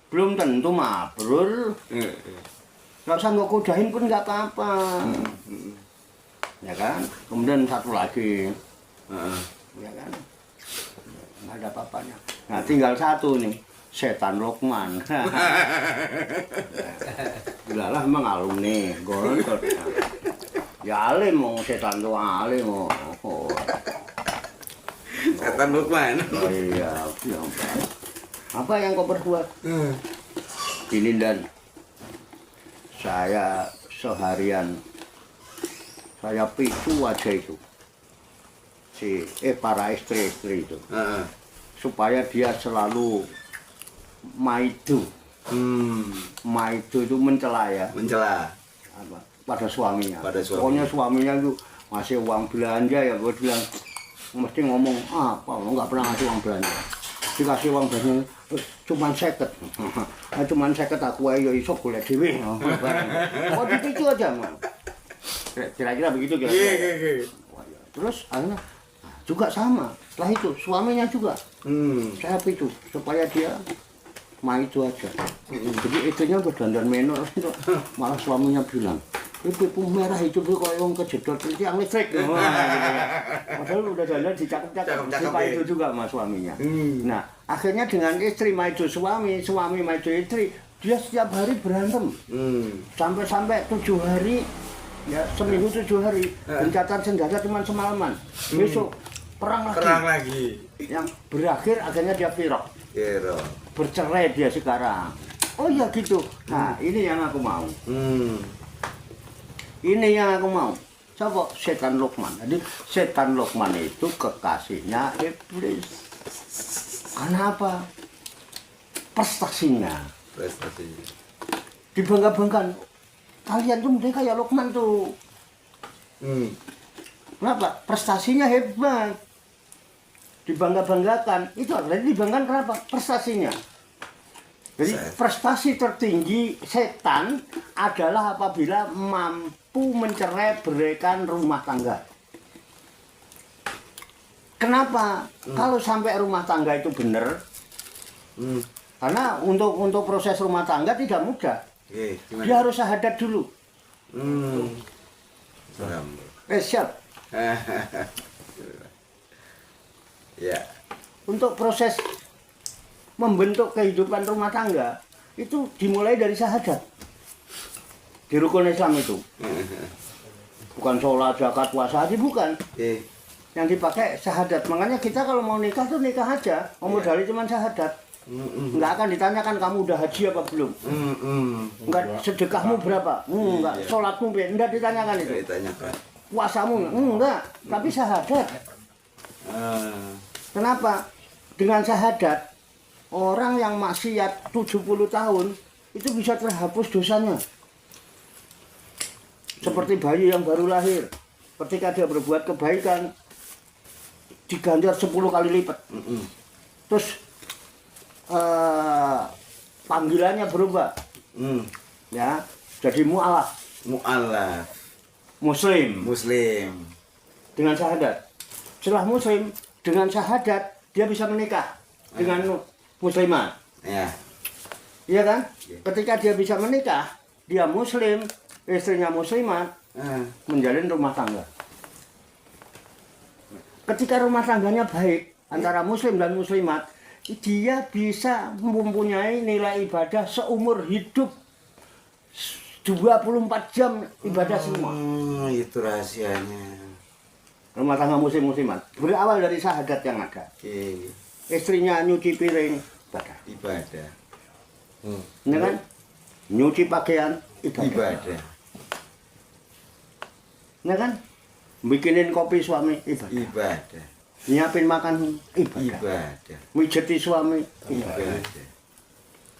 Speaker 5: Belum tentu mabrur. Gak usah kau godain pun nggak apa-apa. Ya kan? Kemudian satu lagi. Ya kan? Nggak ada apa-apanya. Nah, tinggal satu nih. Setan Lokman. Gila emang alumni gontot. Ya alim mau setan tuh alim mau.
Speaker 1: Setan Lukman.
Speaker 5: Oh iya, apa yang kau perbuat? Gini dan saya seharian saya picu aja itu para istri-istri itu supaya dia selalu maidu. Maidu itu mencela ya.
Speaker 1: Mencela
Speaker 5: Pada suaminya.
Speaker 1: Pada suaminya.
Speaker 5: Pokoknya suaminya itu ngasih uang belanja ya, gue bilang mesti ngomong apa, lo nggak pernah ngasih uang belanja. Dikasih uang belanja cuman 50. Cuman 50 aku ayo iso golek dhewe. Oh itu aja. Kira-kira begitu kira-kira. Terus akhirnya juga sama. Setelah itu suaminya juga. Saya picu supaya dia maidu aja. Jadi istrinya berdandan menor itu malah suaminya bilang, "Ibu merah itu tuh kayak yang kejedot tiang listrik." Padahal udah dandan dicakep-cakep, itu juga sama suaminya. Nah, akhirnya dengan istri maidu suami, suami maidu istri, dia setiap hari berantem. Sampai 7 hari, ya seminggu 7 hari, gencatan senjata cuma semalaman. Besok perang lagi. Yang berakhir akhirnya dia virok. Bercerai dia sekarang. Oh ya gitu. Nah ini yang aku mau. Ini yang aku mau. Coba setan Luqman. Jadi setan Luqman itu kekasihnya iblis. Karena apa? Prestasinya. Dibangga-banggakan. Kalian tuh mending kayak Luqman tuh. Kenapa? Prestasinya hebat. Dibangga-banggakan. Itu artinya dibanggakan kenapa? Prestasinya. Jadi prestasi tertinggi setan adalah apabila mampu mencerai beraikan rumah tangga. Kenapa? Kalau sampai rumah tangga itu benar, karena untuk proses rumah tangga tidak mudah. Dia harus syahadat dulu. Siap.
Speaker 1: Ya.
Speaker 5: Untuk proses membentuk kehidupan rumah tangga itu dimulai dari syahadat di rukun Islam itu. Bukan sholat, zakat, puasa haji, bukan. Yang dipakai syahadat. Makanya kita kalau mau nikah tuh nikah aja, modalnya cuma syahadat. Nggak akan ditanyakan kamu udah haji apa belum. Nggak sedekahmu berapa, nggak sholatmu berapa, nggak ditanyakan itu. Puasamu enggak, tapi syahadat. Kenapa? Dengan syahadat orang yang maksiat 70 tahun itu bisa terhapus dosanya. Seperti bayi yang baru lahir, ketika dia berbuat kebaikan diganjar 10 kali lipat. Terus panggilannya berubah. Ya, jadi mu'alaf. Muslim dengan syahadat. Setelah muslim dengan syahadat dia bisa menikah dengan muslimah. Iya kan? Ketika dia bisa menikah, dia muslim, istrinya muslimah, menjalin rumah tangga. Ketika rumah tangganya baik antara muslim dan muslimat, dia bisa mempunyai nilai ibadah seumur hidup 24 jam ibadah semua.
Speaker 1: Itu rahasianya.
Speaker 5: Rumah tangga muslim-muslimat berawal dari syahadat yang ada. Istrinya nyuci piring, ibadah. Ini kan? Nyuci pakaian, ibadah. Ini kan? Bikinin kopi suami, ibadah. Nyiapin makan, ibadah. Mijeti suami, ibadah.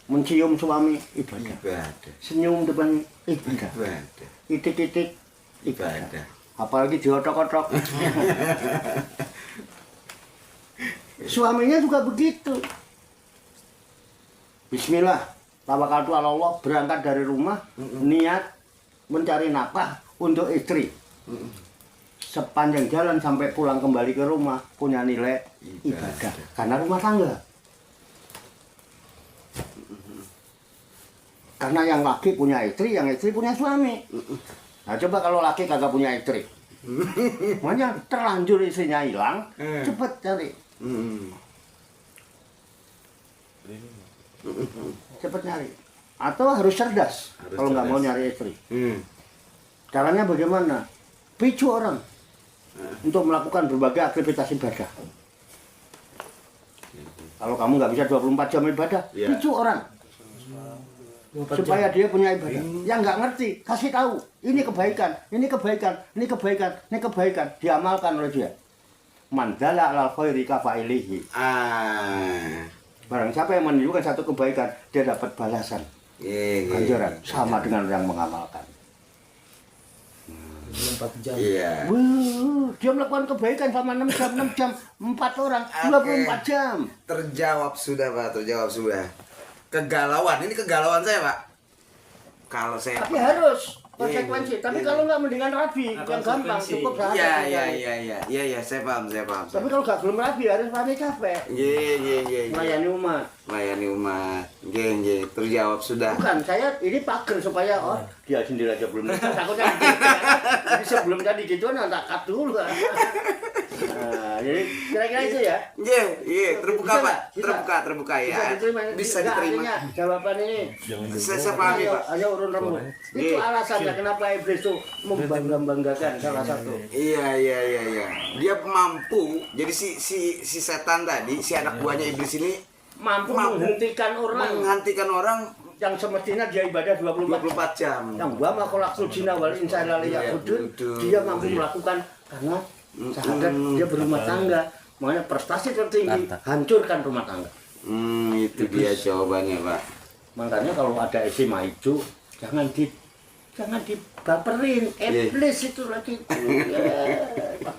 Speaker 5: Mencium suami, ibadah. Senyum depan, ibadah. Itik-itik, ibadah. Apalagi diotok-otok. Suaminya juga begitu. Bismillah, tawakkaltu ala Allah, berangkat dari rumah, niat mencari nafkah untuk istri. Sepanjang jalan sampai pulang kembali ke rumah punya nilai ibadah karena rumah tangga. Karena yang laki punya istri, yang istri punya suami. Nah coba kalau laki kagak punya istri, makanya terlanjur istrinya hilang, cepet cari. Cepet nyari. Atau harus cerdas kalau nggak mau nyari istri. Caranya bagaimana? Picu orang untuk melakukan berbagai aktivitas ibadah. Kalau kamu nggak bisa 24 jam ibadah, picu orang. supaya dia punya ibadah. Yang nggak ngerti, kasih tahu. Ini kebaikan, ini kebaikan, ini kebaikan, ini kebaikan. Diamalkan oleh dia. Mandala alal khairi kafailihi. Barang siapa yang menunjukkan satu kebaikan, dia dapat balasan. Ganjaran sama dengan yang mengamalkan.
Speaker 4: 4 jam.
Speaker 1: Iya.
Speaker 5: Dia melakukan kebaikan selama 6 jam, 4 orang, 24 jam.
Speaker 1: Terjawab sudah Pak, terjawab sudah. Kegalauan, ini kegalauan saya Pak. Kalau saya
Speaker 5: Tapi harus konsekuensi. Tapi kalau nggak mendingan rabi, yang gampang, cukup sahabat.
Speaker 1: Iya, saya paham.
Speaker 5: Tapi kalau nggak belum rabi, harus rabi capek.
Speaker 1: Iya.
Speaker 5: Melayani umat.
Speaker 1: Melayani umat. Iya, terjawab sudah.
Speaker 5: Bukan, saya ini pager supaya dia sendiri aja belum nikah, takutnya gitu, kan. Jadi sebelum tadi gitu tak cut dulu. Nah, jadi kira-kira itu ya.
Speaker 1: Iya, terbuka
Speaker 5: Bisa
Speaker 1: Pak.
Speaker 5: nggak?
Speaker 1: Terbuka ya.
Speaker 5: Bisa diterima.
Speaker 1: Bisa
Speaker 5: Nggak,
Speaker 1: diterima.
Speaker 5: artinya jawaban ini.
Speaker 1: Saya pahami Pak.
Speaker 5: Ayo urun rambut. Itu alasannya kenapa iblis itu membanggakan salah satu.
Speaker 1: Iya. Dia mampu. Jadi si setan tadi, si anak buahnya iblis ini
Speaker 5: Mampu menghentikan orang yang semestinya dia ibadah
Speaker 1: 24 jam.
Speaker 5: Yang wa ma khalaqtul jinna wal insa illa liya'budun. Dia mampu melakukan karena sahadat dia berumah tangga. Makanya prestasi tertinggi hancurkan rumah tangga.
Speaker 1: Itu dia jawabannya Pak.
Speaker 5: Makanya kalau ada SMA itu jangan dibaperin. Iblis itu lagi.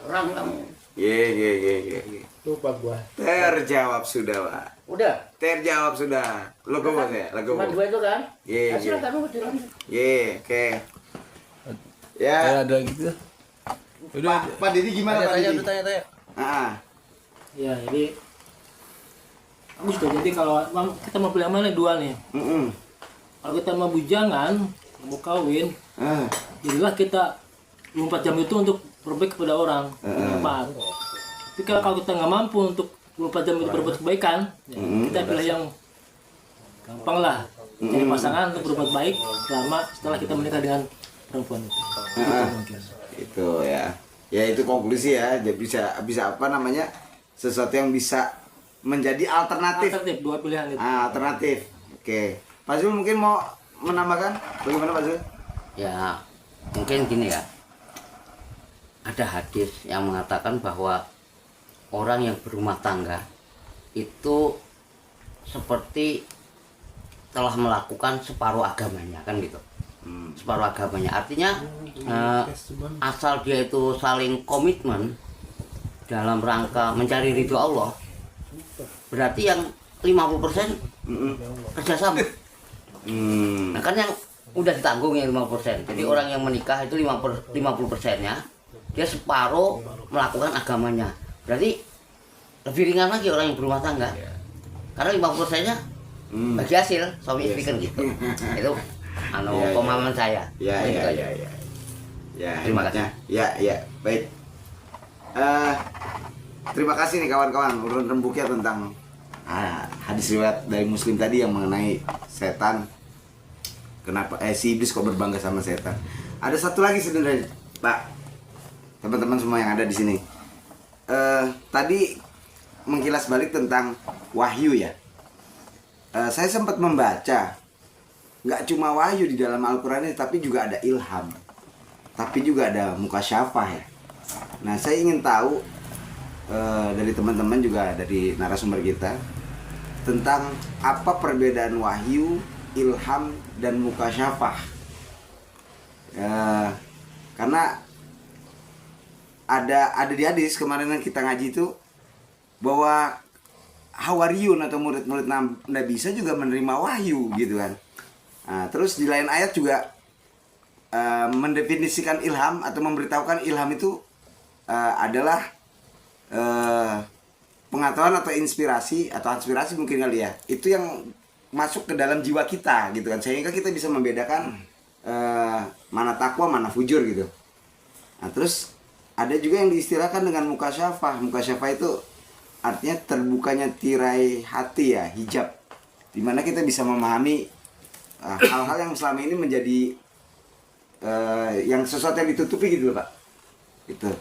Speaker 5: Orang kamu.
Speaker 1: Iya.
Speaker 4: Lupa gua.
Speaker 1: Terjawab sudah Pak.
Speaker 5: Udah.
Speaker 1: Terjawab sudah. Logo bos ya, logo
Speaker 5: Cuma
Speaker 1: bos.
Speaker 5: 2 itu kan?
Speaker 1: Iya.
Speaker 5: Silakan lu dilanjut.
Speaker 1: Oke. Ya.
Speaker 2: Ada gitu. Udah.
Speaker 1: Pak Didi gimana Pak Didi?
Speaker 2: Tanya.
Speaker 4: Ya, jadi bagus tuh. Jadi kalau kita mau pilih yang mana 2 nih. Kalau kita mau bujangan, mau kawin, jadilah kita 24 jam itu untuk berbaik kepada orang. Empat. Tapi kalau kita nggak mampu untuk 24 jam itu berbuat kebaikan, kita pilih yang gampang lah. Cari pasangan untuk berbuat baik selama setelah kita menikah dengan perempuan itu.
Speaker 1: Itu ya. Ya itu konklusi ya. Jadi bisa apa namanya? Sesuatu yang bisa menjadi alternatif.
Speaker 4: Alternatif 2 pilihan itu.
Speaker 1: Alternatif. Oke. Pak Zul mungkin mau menambahkan? Bagaimana Pak Zul?
Speaker 3: Ya mungkin gini ya, ada hadis yang mengatakan bahwa orang yang berumah tangga itu seperti telah melakukan separuh agamanya, kan gitu. Separuh agamanya artinya asal dia itu saling komitmen dalam rangka mencari ridho Allah, berarti yang 50% kerjasama. Nah kan yang udah ditanggung yang 50%. Jadi orang yang menikah itu 50%-nya dia separuh melakukan agamanya. Berarti lebih ringan lagi orang yang berumah tangga. Karena 50%-nya bagi hasil suami istri kan gitu. Itu pemahaman saya.
Speaker 1: Ya.
Speaker 3: Terima kasih.
Speaker 1: Ya. Baik. Terima kasih nih kawan-kawan urun rembuknya tentang hadis riwayat dari Muslim tadi yang mengenai setan. Kenapa si iblis kok berbangga sama setan? Ada satu lagi sebenarnya, Pak. Teman-teman semua yang ada di sini. Tadi mengkilas balik tentang wahyu ya. Saya sempat membaca nggak cuma wahyu di dalam Al-Quran ini, tapi juga ada ilham, tapi juga ada mukasyafah ya. Nah saya ingin tahu dari teman-teman juga dari narasumber kita tentang apa perbedaan wahyu, ilham, dan mukasyafah. Karena ada di hadis kemarin yang kita ngaji itu bahwa Hawariyun atau murid-murid Nabi Isa juga menerima wahyu gitu kan. Nah, terus di lain ayat juga mendefinisikan ilham atau memberitahukan ilham itu adalah pengetahuan atau inspirasi atau aspirasi mungkin kali ya. Itu yang masuk ke dalam jiwa kita gitu kan, sehingga kita bisa membedakan mana takwa mana fujur gitu. Nah, terus ada juga yang diistilahkan dengan mukasyafah. Mukasyafah itu artinya terbukanya tirai hati ya, hijab, dimana kita bisa memahami hal-hal yang selama ini menjadi yang sesuatu yang ditutupi gitu loh Pak. Gitu.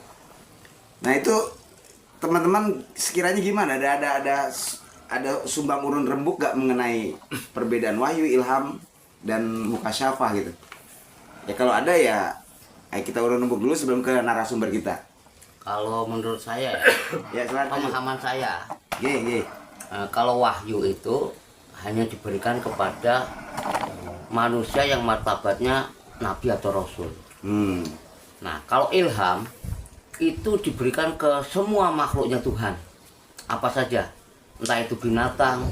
Speaker 1: Nah itu teman-teman sekiranya gimana? Ada sumbang urun rembuk gak mengenai perbedaan wahyu, ilham, dan mukasyafah gitu. Ya kalau ada ya, ayo kita urut nembuk dulu sebelum ke narasumber kita.
Speaker 3: Kalau menurut saya
Speaker 1: Ya silakan.
Speaker 3: pemahaman saya,
Speaker 1: Ye.
Speaker 3: kalau wahyu itu hanya diberikan kepada manusia yang martabatnya nabi atau rasul. Nah, kalau ilham itu diberikan ke semua makhluknya Tuhan. Apa saja, entah itu binatang,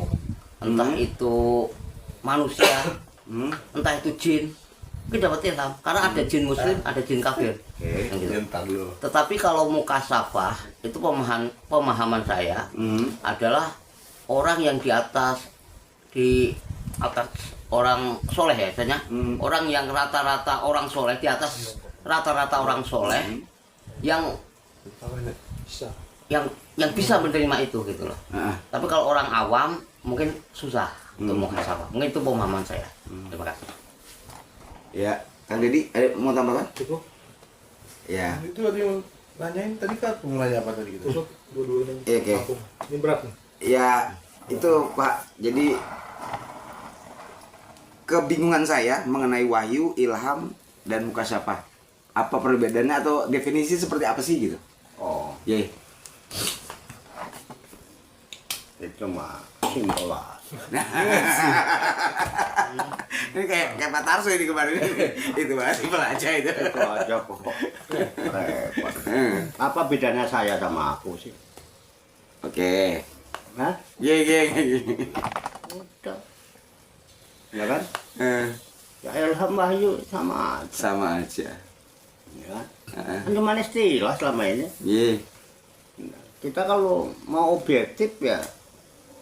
Speaker 3: entah itu manusia, entah itu jin, itu dapat ilham. Karena ada jin muslim, ada jin kafir. Yang gitu. Tetapi kalau mukasyafah itu pemahaman saya adalah orang yang di atas orang soleh ya, misalnya orang yang rata-rata orang soleh, di atas rata-rata orang soleh yang bisa menerima itu gitu loh. Tapi kalau orang awam mungkin susah untuk mukasyafah. Mungkin itu pemahaman saya. Terima kasih.
Speaker 1: Ya, Kang Deddy, ada mau tambahkan?
Speaker 4: Cukup.
Speaker 1: Ya.
Speaker 2: Itu tadi yang nanyain tadi kan mulanya apa tadi gitu.
Speaker 4: Cukup dua-duanya.
Speaker 1: Iya, oke.
Speaker 4: Kampung. Ini berat nih.
Speaker 1: Ya, itu Pak. Jadi kebingungan saya mengenai wahyu, ilham, dan mukasyafah. Apa perbedaannya atau definisi seperti apa sih gitu?
Speaker 5: Oh,
Speaker 1: Ye.
Speaker 5: itu mah simpel lah.
Speaker 1: Ini kayak Pak Tarso ini kemarin. Itu Pak, simpel aja itu.
Speaker 5: Itu aja kok. Repot. Apa bedanya saya sama aku sih?
Speaker 1: Oke.
Speaker 5: Hah?
Speaker 1: Ye.
Speaker 5: Udah. Ya kan?
Speaker 1: Eh,
Speaker 5: Ya ilham wahyu sama aja.
Speaker 1: sama aja.
Speaker 5: Ya kan? Kan cuma istilah selama ini.
Speaker 1: Ye.
Speaker 5: Kita kalau mau objektif ya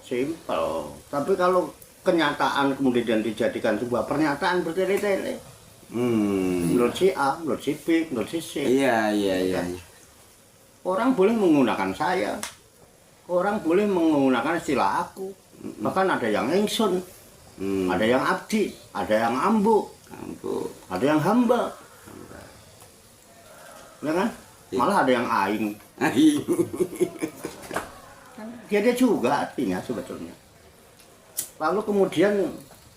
Speaker 5: simpel. Tapi kalau kenyataan kemudian dijadikan sebuah pernyataan bertele-tele. Menurut si A, menurut si B, menurut si C.
Speaker 1: Iya.
Speaker 5: Orang boleh menggunakan saya. Orang boleh menggunakan istilah aku. Bahkan ada yang ingsun, ada yang abdi, ada yang ambu,
Speaker 1: Ampun.
Speaker 5: ada yang hamba. Ya kan? Malah ada yang aing. Dia juga artinya sebetulnya. Lalu kemudian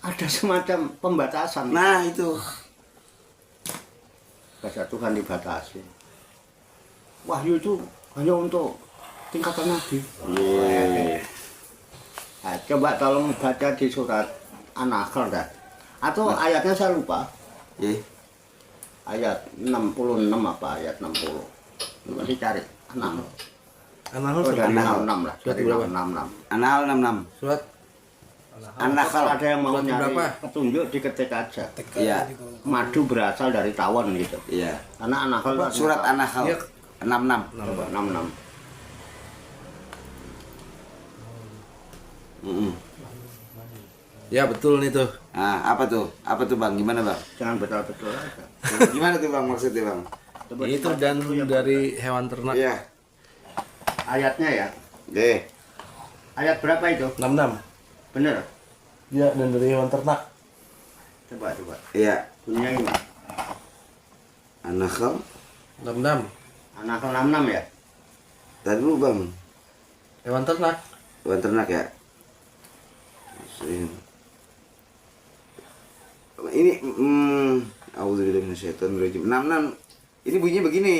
Speaker 5: ada semacam pembatasan.
Speaker 1: Nah, itu.
Speaker 5: Bahasa Tuhan dibatasi. Wahyu itu hanya untuk tingkatan nabi. Nah, coba tolong baca di surat An-Nahl dah. Atau ayatnya saya lupa.
Speaker 1: Ye.
Speaker 5: Ayat 66 apa ayat 60. Coba dicari. An-Nahl.
Speaker 2: An-Nahl
Speaker 5: Oh, dari
Speaker 1: An-Nahl.
Speaker 5: 66 lah. Dari
Speaker 2: Berapa?
Speaker 5: 66.
Speaker 1: An-Nahl 66.
Speaker 2: surat
Speaker 1: An-Nahl.
Speaker 5: Kalau ada yang mau
Speaker 2: Surat
Speaker 5: nyari
Speaker 2: berapa?
Speaker 5: petunjuk diketik aja.
Speaker 1: Iya.
Speaker 5: Madu berasal dari tawon gitu.
Speaker 1: Iya.
Speaker 5: Karena An-Nahl
Speaker 1: Surat An-Nahl
Speaker 2: Iya.
Speaker 1: 66.
Speaker 5: Coba 66.
Speaker 2: ya betul nih tuh.
Speaker 1: Nah, apa tuh? Apa tuh Bang? Gimana Bang?
Speaker 5: Jangan betul-betul aja.
Speaker 1: Gimana tuh Bang maksudnya Bang?
Speaker 5: Coba
Speaker 2: Itu
Speaker 5: dibaca
Speaker 2: dan
Speaker 5: dulu ya,
Speaker 2: dari hewan ternak.
Speaker 1: Iya.
Speaker 5: ayatnya ya.
Speaker 1: Oke.
Speaker 5: Ayat berapa itu?
Speaker 2: 66.
Speaker 5: Bener?
Speaker 2: Ya, dan dari hewan ternak.
Speaker 5: Coba.
Speaker 1: Iya.
Speaker 5: Bunyinya ini.
Speaker 1: An-Nahl.
Speaker 2: 66.
Speaker 5: Anak 66 ya?
Speaker 1: Tadi dulu Bang.
Speaker 2: Hewan ternak.
Speaker 1: Hewan ternak ya. Ini auzubillahi minasyaitonir rajim. 66. Ini bunyinya begini.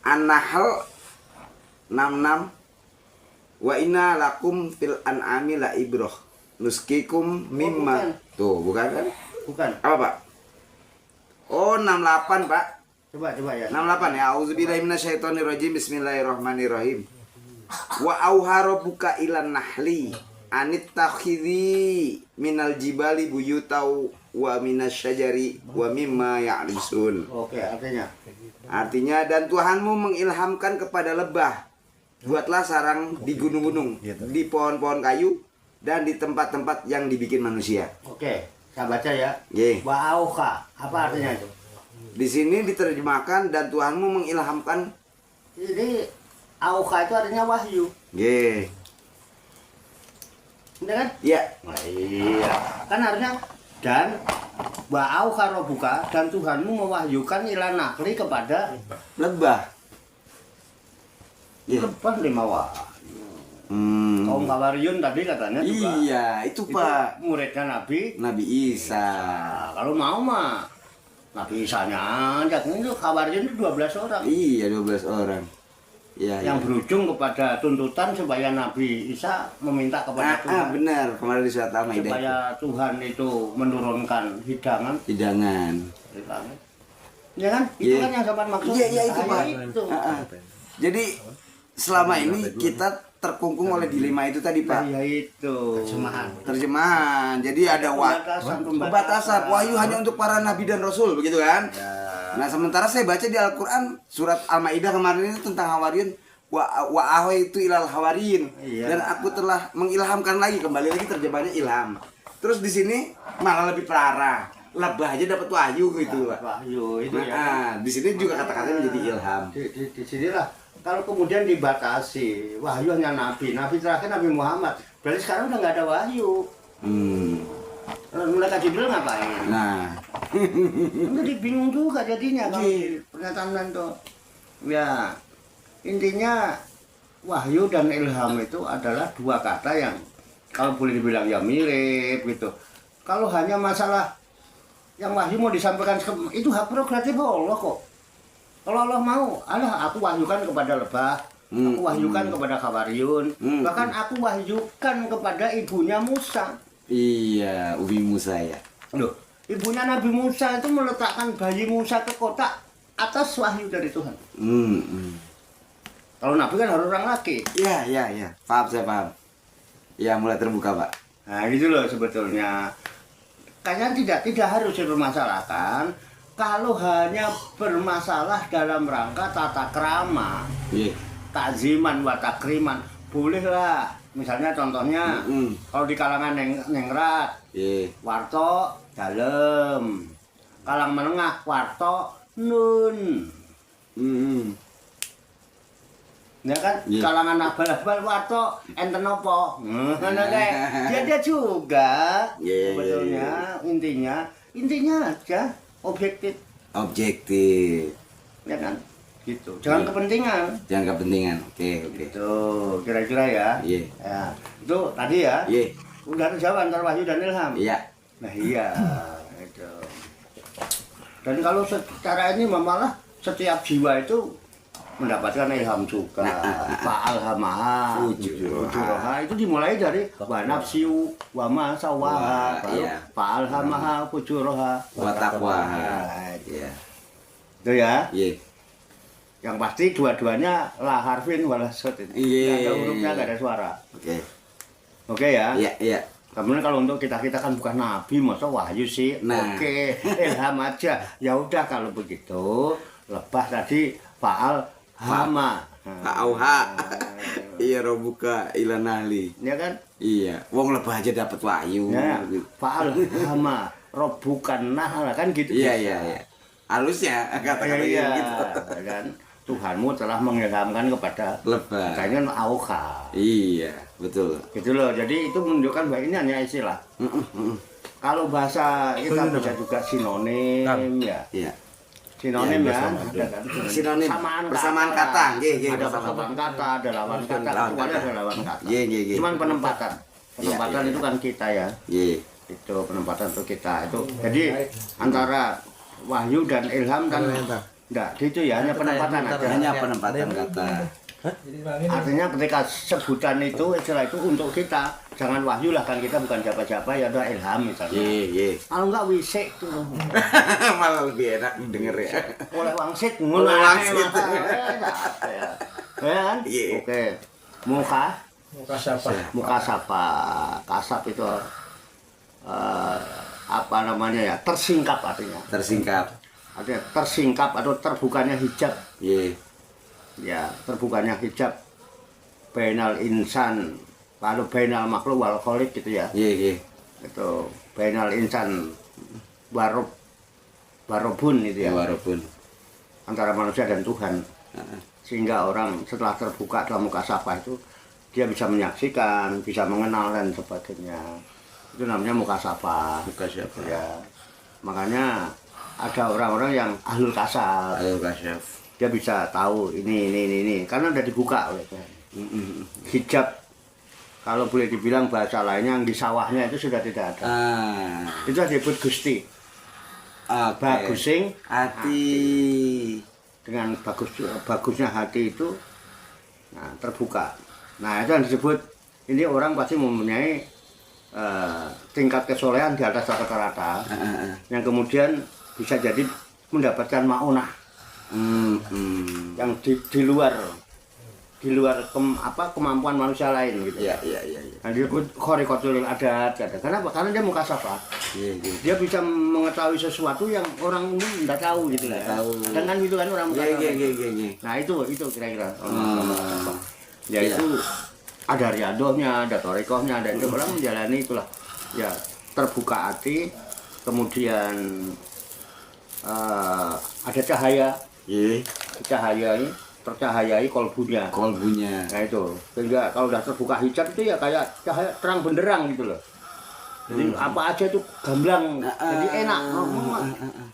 Speaker 1: An-Nahl 66. Wa inna lakum fil an'ami la ibrah. Nuskikum mimma. Tuh, bukan kan?
Speaker 5: Bukan.
Speaker 1: Apa, Pak? Oh, 68, Pak.
Speaker 5: Coba ya.
Speaker 1: 68 ya. Auzubillahi minasyaitonir rajim. Bismillahirrahmanirrahim. Wa auha rabbuka ilan nahli anittakhidhi minal jibali buyutau wa minasyajari wa mimma ya'risun.
Speaker 5: Oke, artinya.
Speaker 1: Artinya dan Tuhanmu mengilhamkan kepada lebah, buatlah sarang di gunung-gunung, di pohon-pohon kayu dan di tempat-tempat yang dibikin manusia.
Speaker 5: Oke, saya baca ya.
Speaker 1: Ye.
Speaker 5: Wa auha. Apa artinya itu?
Speaker 1: Di sini diterjemahkan dan Tuhanmu mengilhamkan.
Speaker 5: Jadi auha itu artinya wahyu.
Speaker 1: Ye.
Speaker 5: Bener kan?
Speaker 1: Ya.
Speaker 5: Nah, iya. Kan harusnya dan wa auha rabbuka dan Tuhanmu mewahyukan ila nakli kepada
Speaker 1: Lebah. Ya.
Speaker 5: lebah 5 wahyu. Kaum Hawariyun tadi katanya juga.
Speaker 1: Iya, itu Pak.
Speaker 5: Muridnya Nabi.
Speaker 1: Nabi Isa.
Speaker 5: Nah, kalau mau mah Nabi Isanya aja. Itu Hawariyun itu 12 orang.
Speaker 1: Iya, 12 orang. Iya,
Speaker 5: Yang
Speaker 1: iya.
Speaker 5: berujung kepada tuntutan supaya Nabi Isa meminta kepada Tuhan.
Speaker 1: Benar, kemarin di surat Al-Maidah.
Speaker 5: Supaya Tuhan itu menurunkan hidangan
Speaker 1: Hidangan.
Speaker 5: dari langit. Ya kan? Itu
Speaker 1: Iya.
Speaker 5: kan yang sampai maksud.
Speaker 1: Iya, iya, itu,
Speaker 5: Ah,
Speaker 1: Pak.
Speaker 5: itu.
Speaker 1: Jadi selama ini kita terkungkung oleh dilema itu tadi,
Speaker 5: Nah,
Speaker 1: Pak.
Speaker 5: ya itu.
Speaker 1: Terjemahan. Jadi ada pembatasan. Wahyu hanya untuk para nabi dan rasul, begitu kan?
Speaker 5: Ya.
Speaker 1: Nah, sementara saya baca di Al-Qur'an surat Al-Maidah kemarin itu tentang Hawariyun wa itu ilal hawariyin.
Speaker 5: Iya.
Speaker 1: Dan aku telah mengilhamkan lagi, kembali lagi terjemahannya ilham. Terus di sini malah lebih parah. Lebah aja dapat wahyu gitu, Pak.
Speaker 5: Wahyu itu ya.
Speaker 1: Nah, di sini juga kata-katanya menjadi ilham.
Speaker 5: Di sinilah kalau kemudian dibatasi wahyu hanya nabi terakhir Nabi Muhammad, berarti sekarang udah nggak ada wahyu. Mereka Jibril ngapain?
Speaker 1: Nah,
Speaker 5: Jadi bingung juga jadinya kalau pernyataan itu. Ya intinya wahyu dan ilham itu adalah dua kata yang kalau boleh dibilang ya mirip gitu. Kalau hanya masalah yang wahyu mau disampaikan itu hak prerogatif Allah kok. Kalau Allah mau, aku wahyukan kepada lebah, aku wahyukan kepada Hawariyun, bahkan aku wahyukan kepada ibunya Musa.
Speaker 1: iya, Ubi Musa ya.
Speaker 5: Loh, ibunya Nabi Musa itu meletakkan bayi Musa ke kotak atas wahyu dari Tuhan. Kalau Nabi kan harus orang laki.
Speaker 1: Iya, iya, iya. Paham, saya paham. Ya, mulai terbuka, Pak.
Speaker 5: Nah, gitu loh sebetulnya. Kayaknya tidak harus dipermasalahkan kalau hanya bermasalah dalam rangka tata krama,
Speaker 1: Iya.
Speaker 5: takziman wa takriman. Bolehlah. Misalnya contohnya kalau di kalangan nengrat,
Speaker 1: Iya.
Speaker 5: warto dalem, kalang menengah warto nun, ya kan?
Speaker 1: Iya.
Speaker 5: Kalangan abal-abal warto enten opo, dia juga
Speaker 1: Iya,
Speaker 5: sebetulnya intinya aja objektif,
Speaker 1: Objektif.
Speaker 5: ya kan? Gitu. Jangan kepentingan.
Speaker 1: Jangan kepentingan. Oke, oke.
Speaker 5: Itu kira-kira ya.
Speaker 1: Iya.
Speaker 5: Ya, itu tadi ya.
Speaker 1: Iya.
Speaker 5: Udah terjawab antara wahyu dan ilham.
Speaker 1: Iya.
Speaker 5: Nah iya, itu. Dan kalau secara ini malah setiap jiwa itu mendapatkan ilham juga. Fa'alhamaha fujuraha itu dimulai dari wa nafsiu wa ma sawaha.
Speaker 1: Iya.
Speaker 5: Fa'alhamaha fujuraha
Speaker 1: Wa taqwaha. Iya.
Speaker 5: Itu ya.
Speaker 1: Iya.
Speaker 5: Yang pasti dua-duanya la harfin wala sot itu.
Speaker 1: Iya.
Speaker 5: Nggak ada hurufnya, nggak ada suara.
Speaker 1: Oke.
Speaker 5: Oke ya.
Speaker 1: Iya, iya.
Speaker 5: Kemudian kalau untuk kita kan bukan nabi, masa wahyu sih.
Speaker 1: Nah.
Speaker 5: Oke, ilham aja. Ya udah kalau begitu, lebah tadi faal hama.
Speaker 1: Auha. Iya, robuka ilan ahli.
Speaker 5: Ya kan?
Speaker 1: Iya. Wong lebah aja dapat wahyu.
Speaker 5: Ya, faal hama. Robukan nah kan gitu.
Speaker 1: Iya, iya, iya. Halusnya kata-kata
Speaker 5: Iya,
Speaker 1: gitu.
Speaker 5: kan? Tuhanmu telah mengilhamkan kepada
Speaker 1: Lebah.
Speaker 5: kayaknya auha.
Speaker 1: Iya, betul.
Speaker 5: Gitu loh. Jadi itu menunjukkan bahwa ini hanya istilah. Kalau bahasa kita bisa juga sinonim ya.
Speaker 1: Iya.
Speaker 5: Sinonim ya,
Speaker 2: Iya,
Speaker 5: ada kan?
Speaker 1: Sinonim, persamaan kata. Nggih, nggih,
Speaker 5: Ada
Speaker 1: persamaan
Speaker 5: persamaan kata, ada lawan kata,
Speaker 1: Lawan
Speaker 5: semuanya
Speaker 1: kata.
Speaker 5: ada lawan kata.
Speaker 1: Nggih, nggih, nggih.
Speaker 5: Cuman penempatan. Penempatan
Speaker 1: Iya, iya.
Speaker 5: itu kan kita ya.
Speaker 1: Iya.
Speaker 5: Itu penempatan untuk kita itu. Jadi antara wahyu dan ilham kan enggak gitu ya, hanya penempatan aja.
Speaker 1: Hanya penempatan kata.
Speaker 5: Artinya ketika sebutan itu istilah itu untuk kita, jangan wahyu lah kan kita bukan siapa-siapa ya udah ilham misalnya.
Speaker 1: Iya, iya.
Speaker 5: Kalau enggak wisik tuh.
Speaker 1: Malah lebih enak denger ya.
Speaker 5: Oleh wangsit
Speaker 1: Oleh wangsit.
Speaker 5: ya kan?
Speaker 1: Iya.
Speaker 5: Oke. Muka
Speaker 4: Muka siapa?
Speaker 5: kasap itu apa namanya ya, tersingkap artinya tersingkap atau terbukanya hijab
Speaker 1: Iya.
Speaker 5: ya, terbukanya hijab bainal insan lalu bainal makhluk wal khaliq gitu ya,
Speaker 1: Iya, iya.
Speaker 5: itu bainal insan warobun itu
Speaker 1: Ya
Speaker 5: ya,
Speaker 1: walaupun.
Speaker 5: antara manusia dan Tuhan, sehingga orang setelah terbuka dalam muka sapa itu dia bisa menyaksikan, bisa mengenal dan sebagainya. Itu namanya muka sapa.
Speaker 1: Muka siapa?
Speaker 5: Ya. Makanya ada orang-orang yang ahlul kasab.
Speaker 1: Ayo kasyaf.
Speaker 5: Dia bisa tahu ini karena udah dibuka oleh Tuhan. Hijab kalau boleh dibilang bahasa lainnya yang di sawahnya itu sudah tidak ada. Itu disebut Gusti. Bagusing
Speaker 1: hati.
Speaker 5: Dengan bagusnya hati itu terbuka. Nah, itu yang disebut ini orang pasti mempunyai tingkat kesolehan di atas rata-rata yang kemudian bisa jadi mendapatkan maunah yang di luar kemampuan manusia lain gitu.
Speaker 1: Iya.
Speaker 5: Nah, disebut khariqatul adat. Kenapa? Karena dia mukasafah. Dia bisa mengetahui sesuatu yang orang umum tidak tahu gitu ya. Dan kan gitu kan orang mukasafah. Nah, itu kira-kira. Yaitu ada riadohnya, ada thariqahnya, ada itu orang menjalani itulah. Ya, terbuka hati, kemudian ada cahaya. Cahaya ini tercahayai kolbunya. Nah itu, sehingga kalau udah terbuka hijab itu ya kayak cahaya terang benderang gitu loh. Jadi apa aja itu gamblang, jadi enak,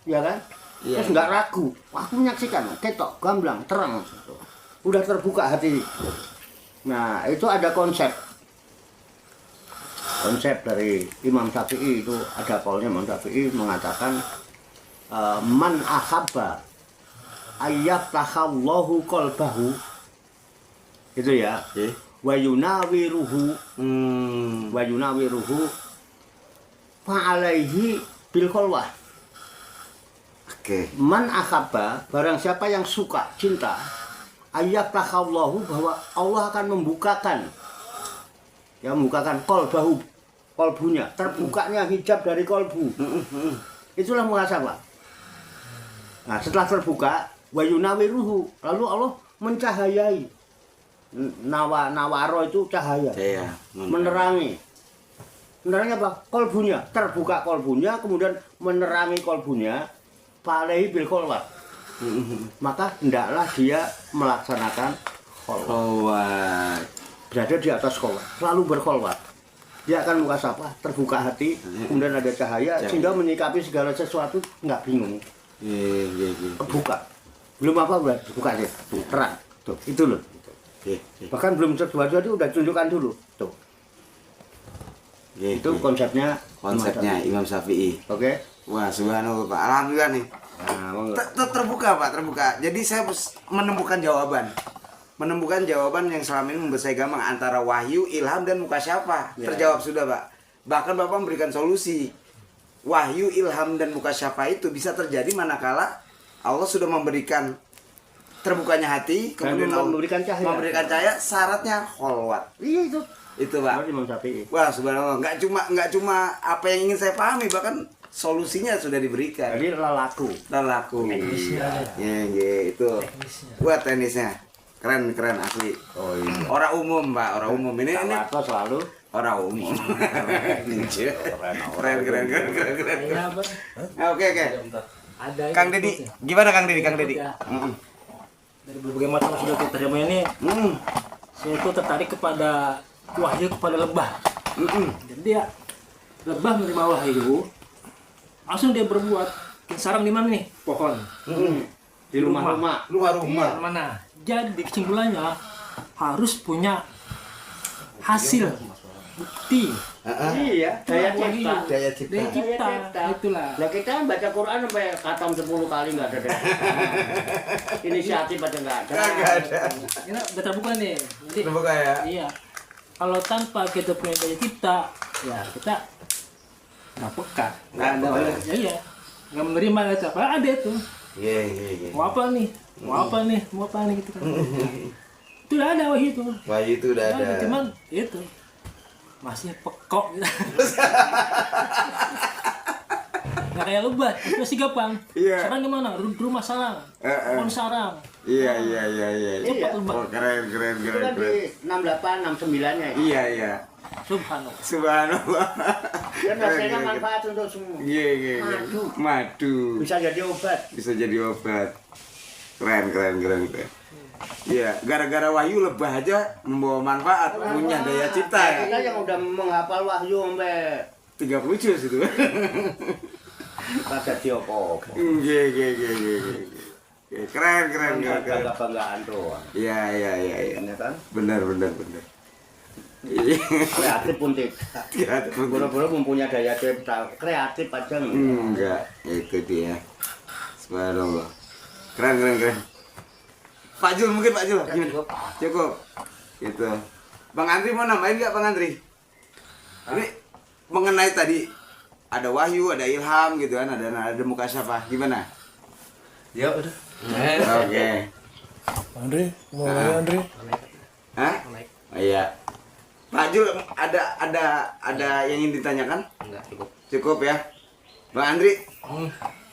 Speaker 5: ya kan? Terus nggak ragu. Aku menyaksikan, ketok, gamblang, terang, udah terbuka hati. Nah itu ada konsep dari Imam Syafi'i itu ada kaulnya Imam Syafi'i mengatakan man ahabba ayyaftahallahu qalbahu itu ya wa yunawiruhu fa alaihi bil khalwah. Man ahabba, barang siapa yang suka cinta, ayyaftahallahu, bahwa Allah akan membukakan kolbunya, terbukanya hijab dari kolbu. Itulah muhasabah. Nah, setelah terbuka wa yunawiruhu, lalu Allah mencahayai. Nawaro itu cahaya. Menerangi apa? Kolbunya, terbuka kolbunya, kemudian menerangi kolbunya. Fa'alaihi bil khalwat. Maka hendaklah dia melaksanakan khalwat. Berada di atas khalwat, selalu berkhalwat. Dia akan mukasafah, terbuka hati, kemudian ada cahaya, sehingga menyikapi segala sesuatu nggak bingung. Terbuka. Belum apa udah buka deh. Terang. Tuh, itu loh. Bahkan belum sesuatu itu udah tunjukkan dulu. Tuh. Itu konsepnya
Speaker 1: Imam Syafi'i.
Speaker 5: Oke.
Speaker 1: Wah, subhanallah Pak. Alhamdulillah nih. Terbuka Pak, terbuka. Jadi saya menemukan jawaban yang selama ini membuat saya gampang antara wahyu, ilham, dan mukasyafah. Terjawab sudah Pak. Bahkan Bapak memberikan solusi. Wahyu, ilham, dan mukasyafah itu bisa terjadi manakala Allah sudah memberikan terbukanya hati, kemudian memberikan cahaya, syaratnya khalwat.
Speaker 5: Iya itu
Speaker 1: Pak. Wah, subhanallah. Nggak cuma apa yang ingin saya pahami, bahkan solusinya sudah diberikan.
Speaker 5: Jadi lelaku.
Speaker 1: Itu. Buat teknisnya. Keren asli. Oh iya. Orang umum Pak, orang umum ini
Speaker 5: selalu
Speaker 1: orang umum. Keren. Oke. Kang Deddy, gimana Kang Deddy?
Speaker 4: Dari berbagai macam sudah kita terima ini, saya itu tertarik kepada wahyu kepada lebah. Jadi dia lebah menerima wahyu, langsung dia berbuat. Sarang di mana nih? Pohon.
Speaker 5: Di rumah.
Speaker 4: Mana? Jadi kesimpulannya harus punya hasil, bukti.
Speaker 5: Iya, daya cipta.
Speaker 4: Itulah.
Speaker 5: Lah kita baca Quran sampai khatam 10 kali nggak ada. Inisiatif aja nggak ada.
Speaker 4: Ini udah terbuka nih. Jadi,
Speaker 1: terbuka ya.
Speaker 4: Iya. Kalau tanpa kita punya daya cipta, ya kita nggak peka. Iya. Nggak menerima apa ada itu.
Speaker 1: Iya.
Speaker 4: Mau apa nih gitu kan. Itu udah ada wahyu itu.
Speaker 1: Wahyu itu udah ada.
Speaker 4: Cuman itu masih pekok gitu. Nggak kayak lebah, itu masih gampang. Sarang gimana? Rumah sarang, pohon sarang.
Speaker 1: Iya.
Speaker 4: Cepat lebah.
Speaker 1: Oh, keren.
Speaker 5: Itu kan di 68, 69-nya.
Speaker 1: Iya. Subhanallah.
Speaker 5: Dan hasilnya manfaat untuk semua.
Speaker 1: Iya. Madu.
Speaker 5: Bisa jadi obat.
Speaker 1: Keren. Iya, gara-gara wahyu lebah aja membawa manfaat, punya daya cipta ya.
Speaker 5: Kita yang udah menghafal wahyu sampai
Speaker 1: 30 juz itu.
Speaker 5: pada diopo.
Speaker 1: Iya. Keren.
Speaker 5: Banggaan doang.
Speaker 1: Iya.
Speaker 5: Kan?
Speaker 1: Benar.
Speaker 5: Kreatif pun tidak. Boro-boro mempunyai daya cipta kreatif aja
Speaker 1: Enggak, itu dia. Subhanallah. Keren. Pak Jul mungkin Pak Jul. Cukup. Gitu. Bang Andri mau nambahin nggak Bang Andri? Ini mengenai tadi ada wahyu, ada ilham gitu kan, ada mukasyafah. Gimana?
Speaker 2: Ya udah.
Speaker 1: Oke.
Speaker 6: Andre, mulai Andre.
Speaker 1: Hah? Oh, iya. Pak Jul ada yang ingin ditanyakan?
Speaker 3: Enggak cukup.
Speaker 1: Cukup ya. Bang Andri,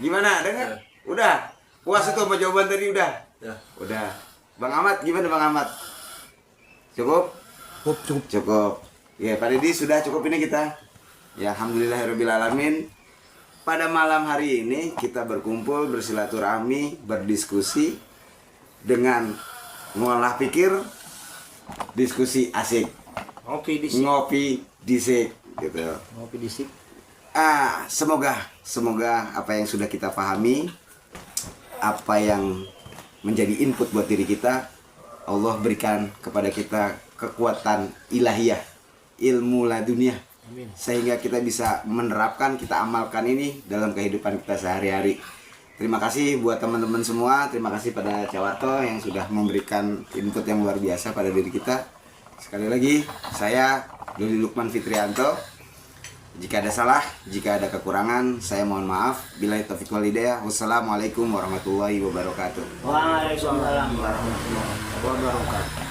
Speaker 1: gimana? Ada nggak? Udah. Puas itu sama jawaban tadi udah? Udah. Bang Ahmad, gimana Bang Ahmad? Cukup? Cukup. Ya, Pak Deddy sudah cukup ini kita. Ya, alhamdulillahirrahmanirrahim. Pada malam hari ini kita berkumpul, bersilaturahmi, berdiskusi dengan mengolah pikir, diskusi asik, ngopi disik gitu.
Speaker 4: Ngopi disik.
Speaker 1: Semoga apa yang sudah kita pahami, apa yang menjadi input buat diri kita, Allah berikan kepada kita kekuatan ilahiyah, ilmu ladunia, sehingga kita bisa menerapkan, kita amalkan ini dalam kehidupan kita sehari-hari. Terima kasih buat teman-teman semua, terima kasih pada Cawarto yang sudah memberikan input yang luar biasa pada diri kita. Sekali lagi, saya Dodi Lukman Fitrianto. Jika ada salah, jika ada kekurangan, saya mohon maaf. Billahi taufiq wal hidayah. Wassalamualaikum warahmatullahi wabarakatuh.
Speaker 5: Waalaikumsalam warahmatullahi wabarakatuh.